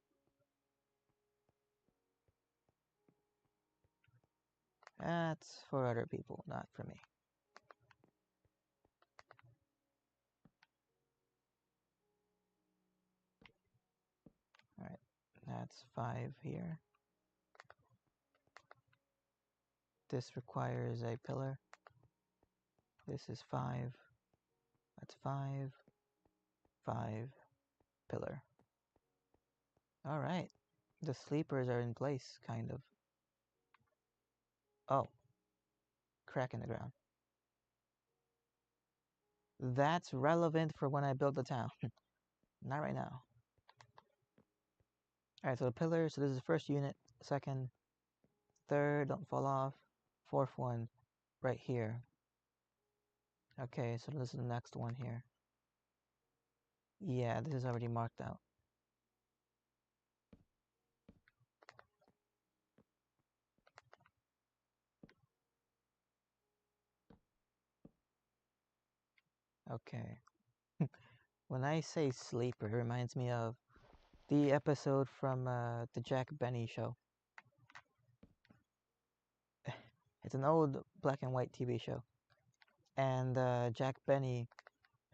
S1: That's for other people, not for me. Alright, that's 5 here. This requires a pillar. This is 5. That's 5. 5. Pillar. Alright. The sleepers are in place, kind of. Oh. Crack in the ground. That's relevant for when I build the town. Not right now. Alright, so the pillars, so this is the first unit, second, third, don't fall off, fourth one, right here. Okay, so this is the next one here. Yeah, this is already marked out. Okay. When I say sleeper, it reminds me of the episode from the Jack Benny show. It's an old black and white TV show. And Jack Benny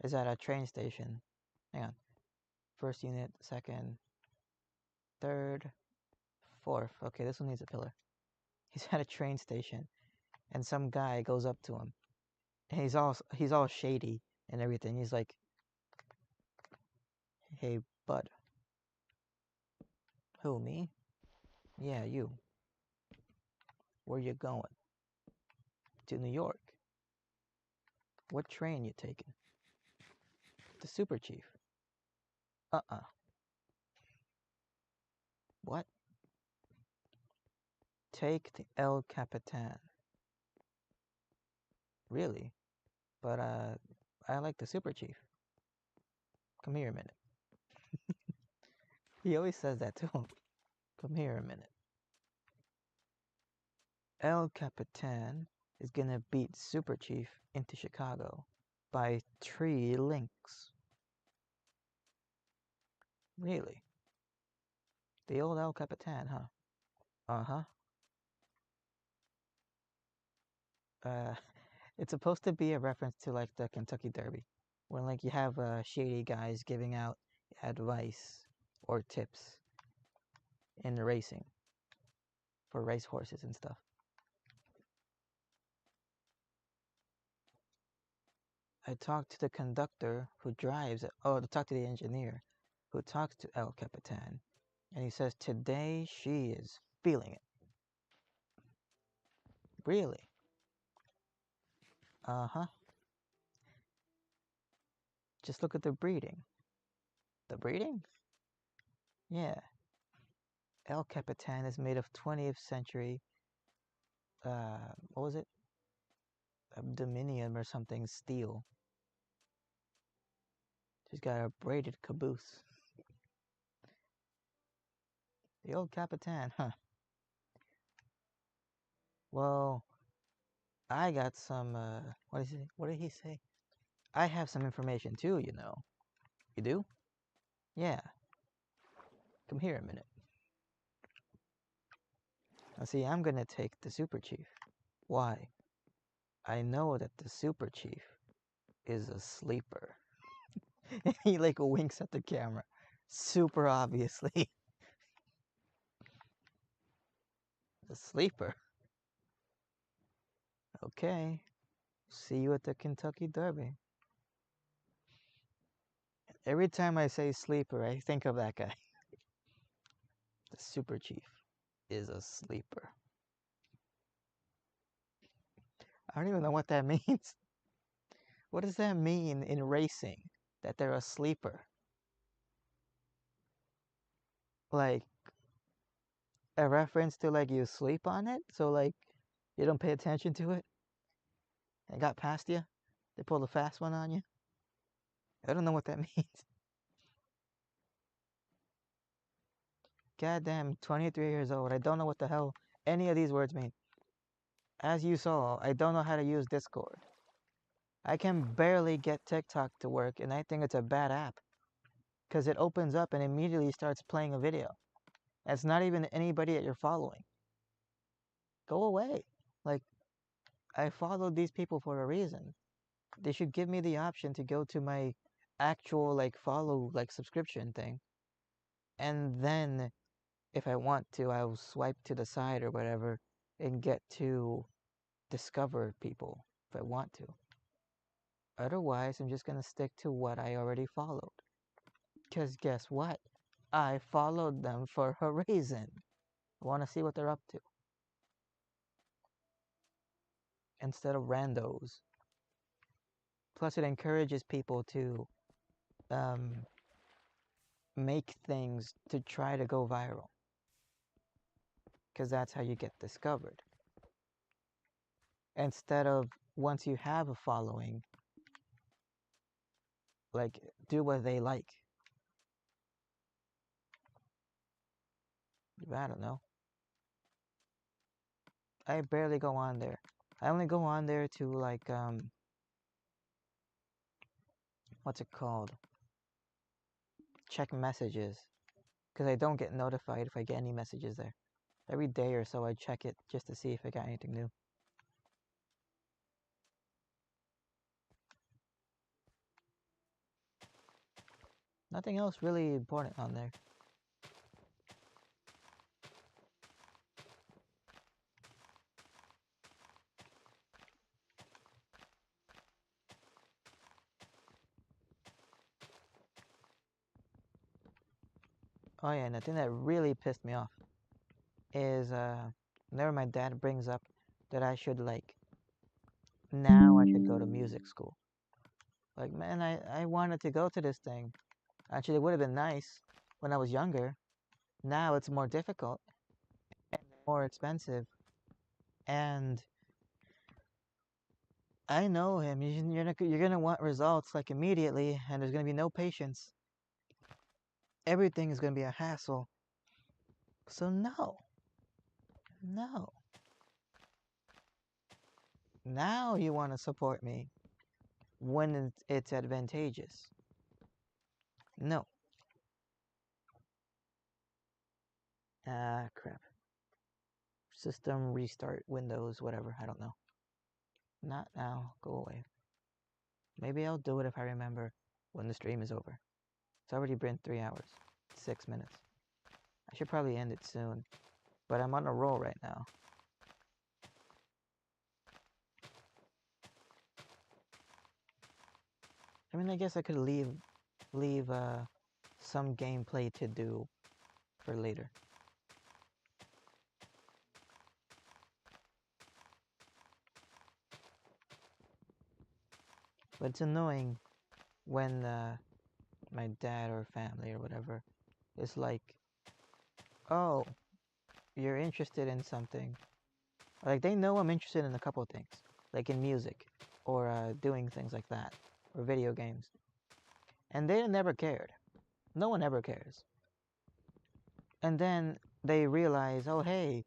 S1: is at a train station. Hang on. First unit, second, third, fourth. Okay, this one needs a pillar. He's at a train station, and some guy goes up to him, and he's all shady and everything. He's like, "Hey, bud." Who, me? Yeah, you. Where you going? To New York. What train you taking? The Super Chief. Uh-uh. What? Take the El Capitan. Really? But, I like the Super Chief. Come here a minute. He always says that to him. Come here a minute. El Capitan is gonna beat Super Chief into Chicago by 3 links. Really? The old El Capitan, huh? Uh-huh. It's supposed to be a reference to like the Kentucky Derby, when like you have shady guys giving out advice or tips in the racing for race horses and stuff. I talked to the conductor who drives it. Oh, I talked to the engineer who talks to El Capitan, and he says today she is feeling it. Really? Uh-huh. Just look at the breeding. The breeding? Yeah. El Capitan is made of 20th century, what was it? Dominium or something steel. She's got a braided caboose. The old Capitan, huh? Well, I got some, what is it? What did he say? I have some information too, you know. You do? Yeah. Come here a minute. Now see, I'm gonna take the Super Chief. Why? I know that the Super Chief is a sleeper. He like winks at the camera. Super obviously. The sleeper. Okay. See you at the Kentucky Derby. Every time I say sleeper, I think of that guy. The Super Chief is a sleeper. I don't even know what that means. What does that mean in racing? That they're a sleeper? Like, a reference to like you sleep on it? So like, you don't pay attention to it? It got past you? They pulled a fast one on you? I don't know what that means. Goddamn, 23 years old. I don't know what the hell any of these words mean. As you saw, I don't know how to use Discord. I can barely get TikTok to work, and I think it's a bad app. Because it opens up and immediately starts playing a video. It's not even anybody that you're following. Go away. Like, I followed these people for a reason. They should give me the option to go to my actual, like, follow, like, subscription thing. And then, if I want to, I'll swipe to the side or whatever and get to discover people if I want to. Otherwise, I'm just going to stick to what I already followed. Because guess what? I followed them for a reason. I want to see what they're up to instead of randos. Plus, it encourages people to um, make things to try to go viral, because that's how you get discovered. Instead of once you have a following, like, do what they like. I don't know. I barely go on there. I only go on there to, like, what's it called? Check messages. Because I don't get notified if I get any messages there. Every day or so I check it just to see if I got anything new. Nothing else really important on there. Oh yeah, and the thing that really pissed me off is whenever my dad brings up that I should, like, now I should go to music school. Like, man, I wanted to go to this thing. Actually, it would have been nice when I was younger. Now it's more difficult and more expensive. And I know him. You're gonna want results, like, immediately, and there's gonna be no patience. Everything is gonna be a hassle. So no. No. Now you want to support me when it's advantageous. No. Ah, crap. System restart, Windows, whatever, I don't know. Not now, go away. Maybe I'll do it if I remember when the stream is over. It's already been 3 hours, 6 minutes. I should probably end it soon, but I'm on a roll right now. I mean, I guess I could leave some gameplay to do for later. But it's annoying when my dad or family or whatever is like, oh, you're interested in something. Like, they know I'm interested in a couple of things, like in music or doing things like that, or video games. And they never cared. No one ever cares. And then they realize, oh, hey,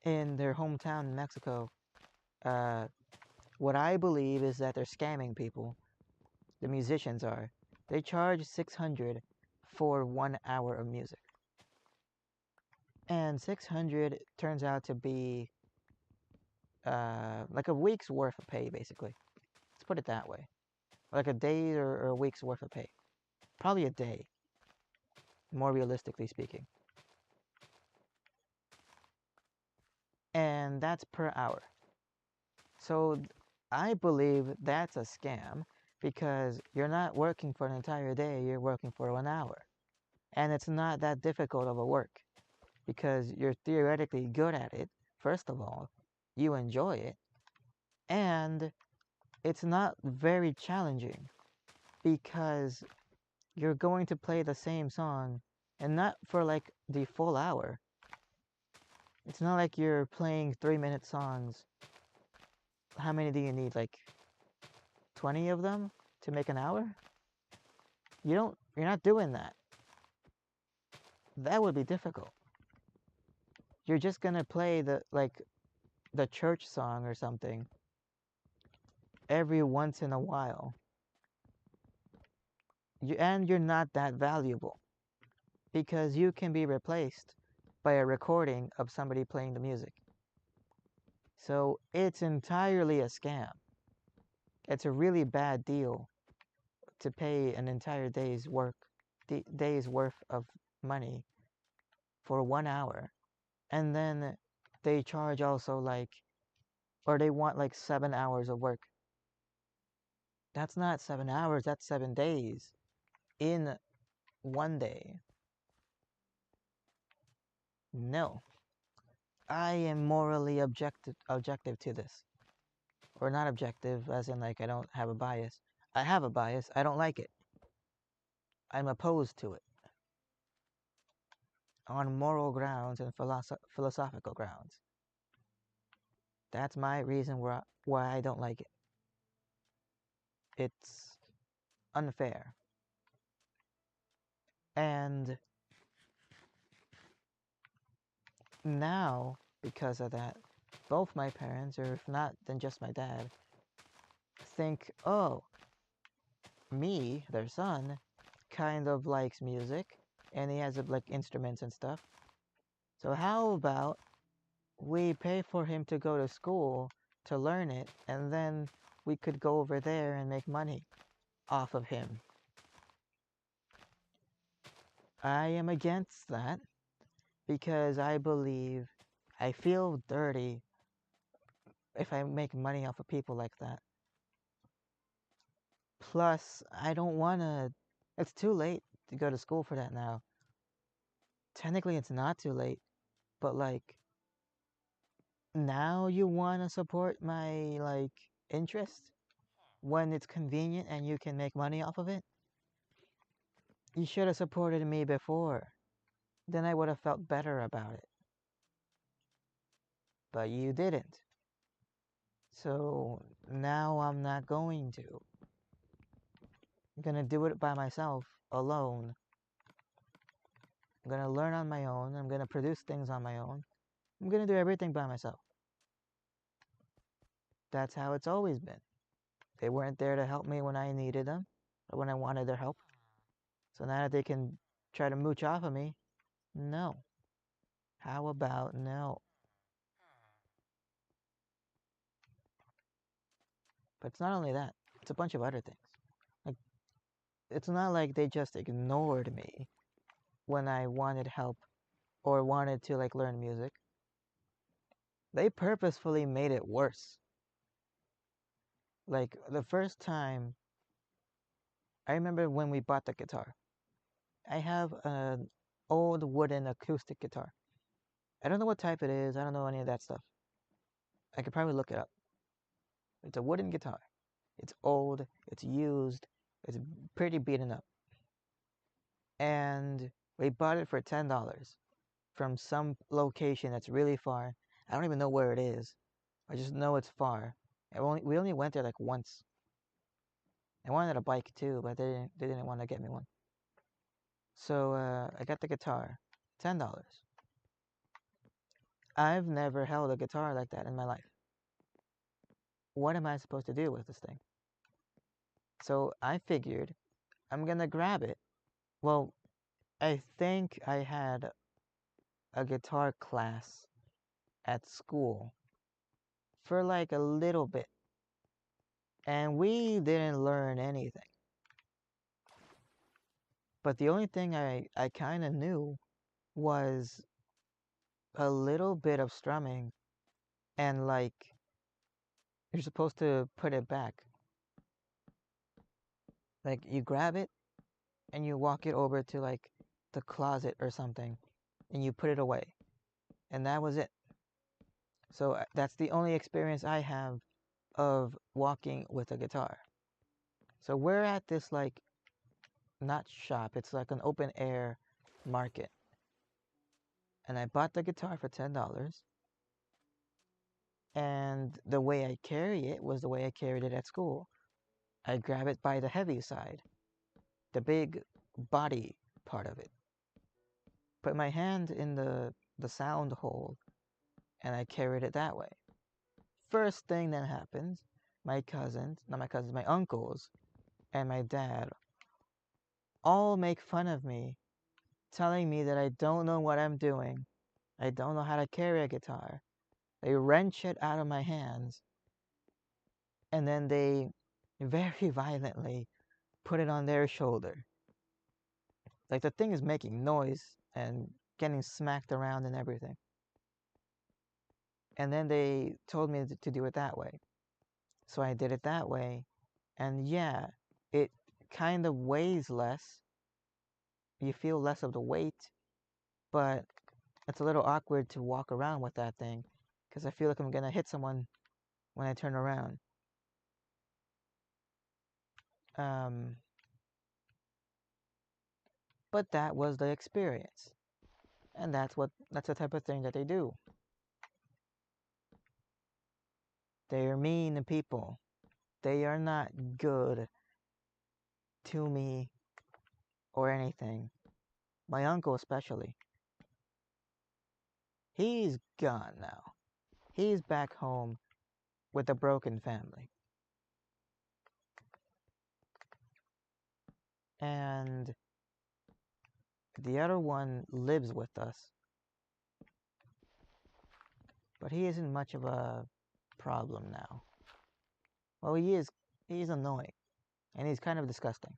S1: in their hometown in Mexico, what I believe is that they're scamming people. The musicians are. They charge $600 for 1 hour of music. And $600 turns out to be like a week's worth of pay, basically. Let's put it that way. Like a day or a week's worth of pay. Probably a day, more realistically speaking. And that's per hour. So I believe that's a scam because you're not working for an entire day, you're working for 1 hour. And it's not that difficult of a work because you're theoretically good at it, first of all. You enjoy it. And it's not very challenging because you're going to play the same song and not for like the full hour. It's not like you're playing 3-minute songs. How many do you need? Like 20 of them to make an hour? You're not doing that. That would be difficult. You're just gonna play the church song or something every once in a while. And you're not that valuable because you can be replaced by a recording of somebody playing the music. So it's entirely a scam. It's a really bad deal to pay an entire day's worth of money for 1 hour. And then they charge also or they want like 7 hours of work. That's not 7 hours, that's 7 days in 1 day. No. I am morally objective to this. Or not objective, as in like I don't have a bias. I have a bias. I don't like it. I'm opposed to it. On moral grounds and philosophical grounds. That's my reason why I don't like it. It's unfair. And now, because of that, both my parents, or if not, then just my dad, think, oh, me, their son, kind of likes music, and he has like instruments and stuff. So how about we pay for him to go to school to learn it, and then we could go over there and make money off of him. I am against that because I believe I feel dirty if I make money off of people like that. Plus, I don't want to... It's too late to go to school for that now. Technically, it's not too late, but like, now you want to support my, like, interest when it's convenient and you can make money off of it? You should have supported me before. Then I would have felt better about it. But you didn't. So now I'm not going to. I'm gonna do it by myself, alone. I'm gonna learn on my own. I'm gonna produce things on my own. I'm gonna do everything by myself. That's how it's always been. They weren't there to help me when I needed them, or when I wanted their help. So now that they can try to mooch off of me, no. How about no? But it's not only that. It's a bunch of other things. Like, it's not like they just ignored me when I wanted help or wanted to like learn music. They purposefully made it worse. Like the first time, I remember when we bought the guitar. I have an old wooden acoustic guitar. I don't know what type it is. I don't know any of that stuff. I could probably look it up. It's a wooden guitar. It's old. It's used. It's pretty beaten up. And we bought it for $10 from some location that's really far. I don't even know where it is. I just know it's far. We only went there like once. I wanted a bike too, but they didn't want to get me one. So I got the guitar, $10. I've never held a guitar like that in my life. What am I supposed to do with this thing? So I figured I'm gonna grab it. Well, I think I had a guitar class at school for like a little bit. And we didn't learn anything. But the only thing I kind of knew was a little bit of strumming, and like you're supposed to put it back. Like you grab it and you walk it over to like the closet or something and you put it away. And that was it. So that's the only experience I have of walking with a guitar. So we're at this like, not shop, it's like an open air market. And I bought the guitar for $10. And the way I carry it was the way I carried it at school. I grab it by the heavy side, the big body part of it. Put my hand in the sound hole, and I carried it that way. First thing that happens, my uncles, and my dad all make fun of me, telling me that I don't know what I'm doing. I don't know how to carry a guitar. They wrench it out of my hands, and then they very violently put it on their shoulder. Like the thing is making noise and getting smacked around and everything. And then they told me to do it that way. So I did it that way. And yeah, it kind of weighs less. You feel less of the weight, but it's a little awkward to walk around with that thing because I feel like I'm gonna hit someone when I turn around. But that was the experience, and that's the type of thing that they do. They are mean people. They are not good to me or anything. My uncle especially. He's gone now. He's back home with a broken family. And the other one lives with us. But he isn't much of a problem now. Well, he's annoying. And he's kind of disgusting.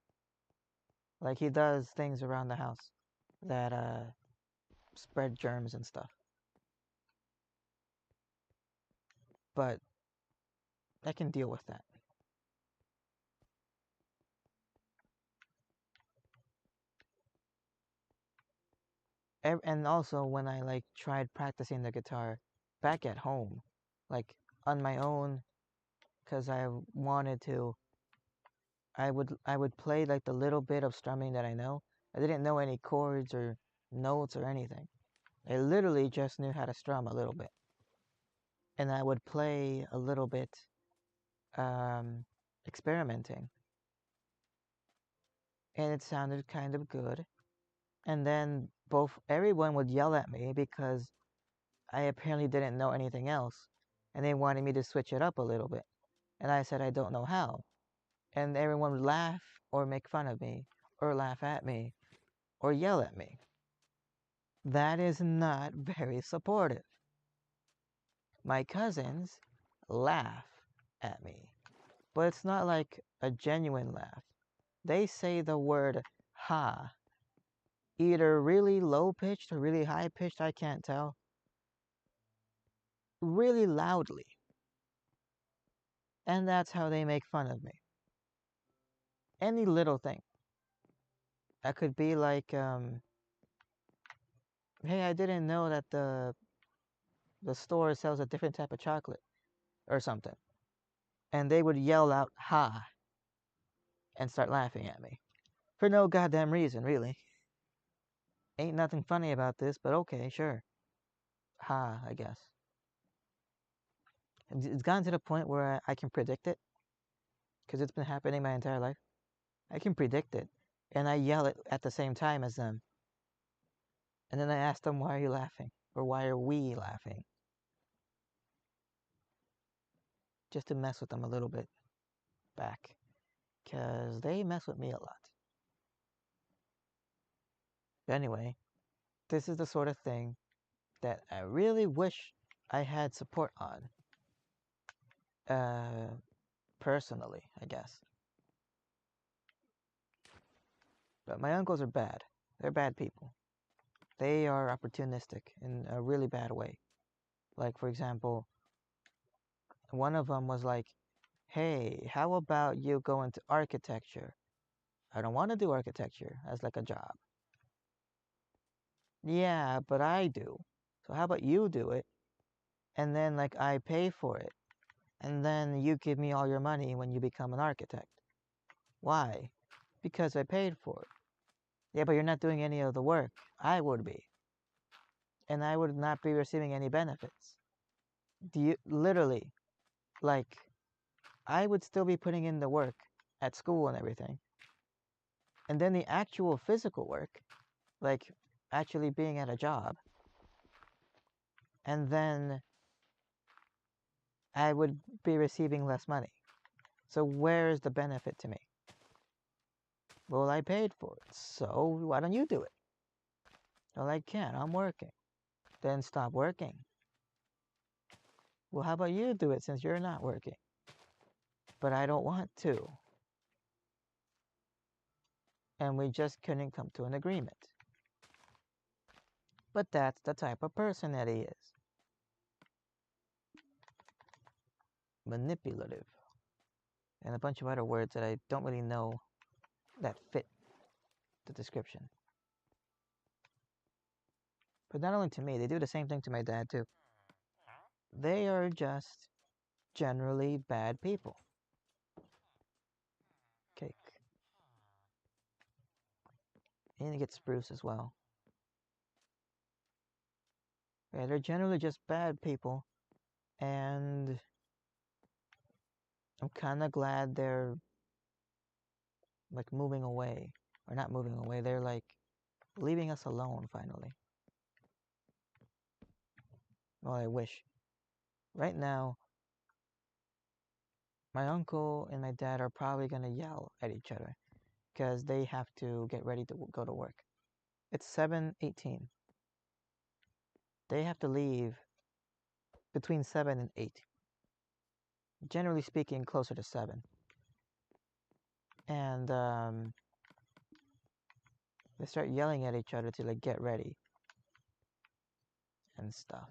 S1: Like, he does things around the house that spread germs and stuff. But I can deal with that. And also when I like tried practicing the guitar back at home, like on my own, because I wanted to, I would play like the little bit of strumming that I know. I didn't know any chords or notes or anything. I literally just knew how to strum a little bit, and I would play a little bit, experimenting, and it sounded kind of good. And then everyone would yell at me because I apparently didn't know anything else, and they wanted me to switch it up a little bit. And I said I don't know how. And everyone would laugh or make fun of me or laugh at me or yell at me. That is not very supportive. My cousins laugh at me, but it's not like a genuine laugh. They say the word ha, either really low pitched or really high pitched, I can't tell, really loudly. And that's how they make fun of me. Any little thing. That could be like, hey, I didn't know that the store sells a different type of chocolate or something. And they would yell out, ha, and start laughing at me. For no goddamn reason, really. Ain't nothing funny about this, but okay, sure. Ha, I guess. It's gotten to the point where I can predict it, because it's been happening my entire life. I can predict it, and I yell it at the same time as them. And then I ask them, why are you laughing? Or why are we laughing? Just to mess with them a little bit back, because they mess with me a lot. But anyway, this is the sort of thing that I really wish I had support on. Personally, I guess. But my uncles are bad. They're bad people. They are opportunistic in a really bad way. Like, for example, one of them was like, hey, how about you go into architecture? I don't want to do architecture as like a job. Yeah, but I do. So how about you do it? And then like I pay for it. And then you give me all your money when you become an architect. Why? Because I paid for it. Yeah, but you're not doing any of the work. I would be. And I would not be receiving any benefits. Do you literally, like, I would still be putting in the work at school and everything. And then the actual physical work, like actually being at a job, and then I would be receiving less money. So where is the benefit to me? Well, I paid for it, so why don't you do it? Well, I can't, I'm working. Then stop working. Well, how about you do it since you're not working? But I don't want to. And we just couldn't come to an agreement. But that's the type of person that he is. Manipulative. And a bunch of other words that I don't really know that fit the description. But not only to me, they do the same thing to my dad too. They are just generally bad people. Cake. And you get spruce as well. Yeah, they're generally just bad people. And I'm kind of glad they're like moving away. Or not moving away, they're like leaving us alone finally. Well, I wish. Right now, my uncle and my dad are probably going to yell at each other because they have to get ready to go to work. It's 7:18. They have to leave between 7 and 8. Generally speaking, closer to 7. And they start yelling at each other to like get ready and stuff.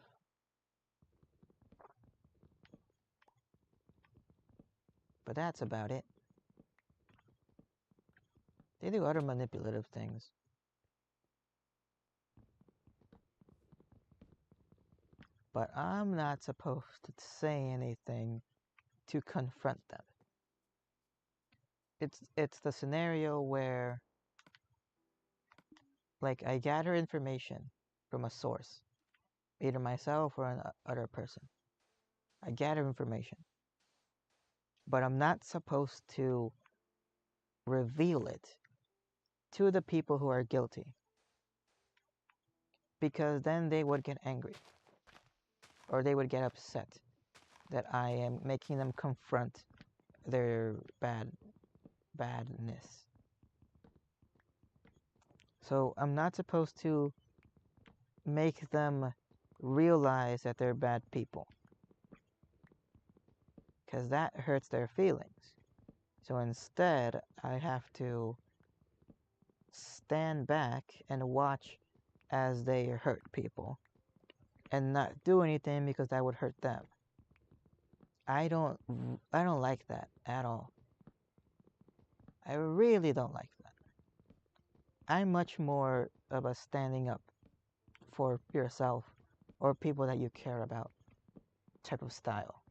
S1: But that's about it. They do other manipulative things. But I'm not supposed to say anything to confront them. It's the scenario where like I gather information from a source, either myself or another person. I gather information. But I'm not supposed to reveal it to the people who are guilty. Because then they would get angry. Or they would get upset that I am making them confront their badness. So I'm not supposed to make them realize that they're bad people. Because that hurts their feelings. So instead, I have to stand back and watch as they hurt people and not do anything because that would hurt them. I don't like that at all. I really don't like that. I'm much more of a standing up for yourself or people that you care about type of style.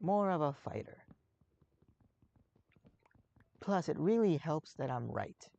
S1: More of a fighter. Plus, it really helps that I'm right.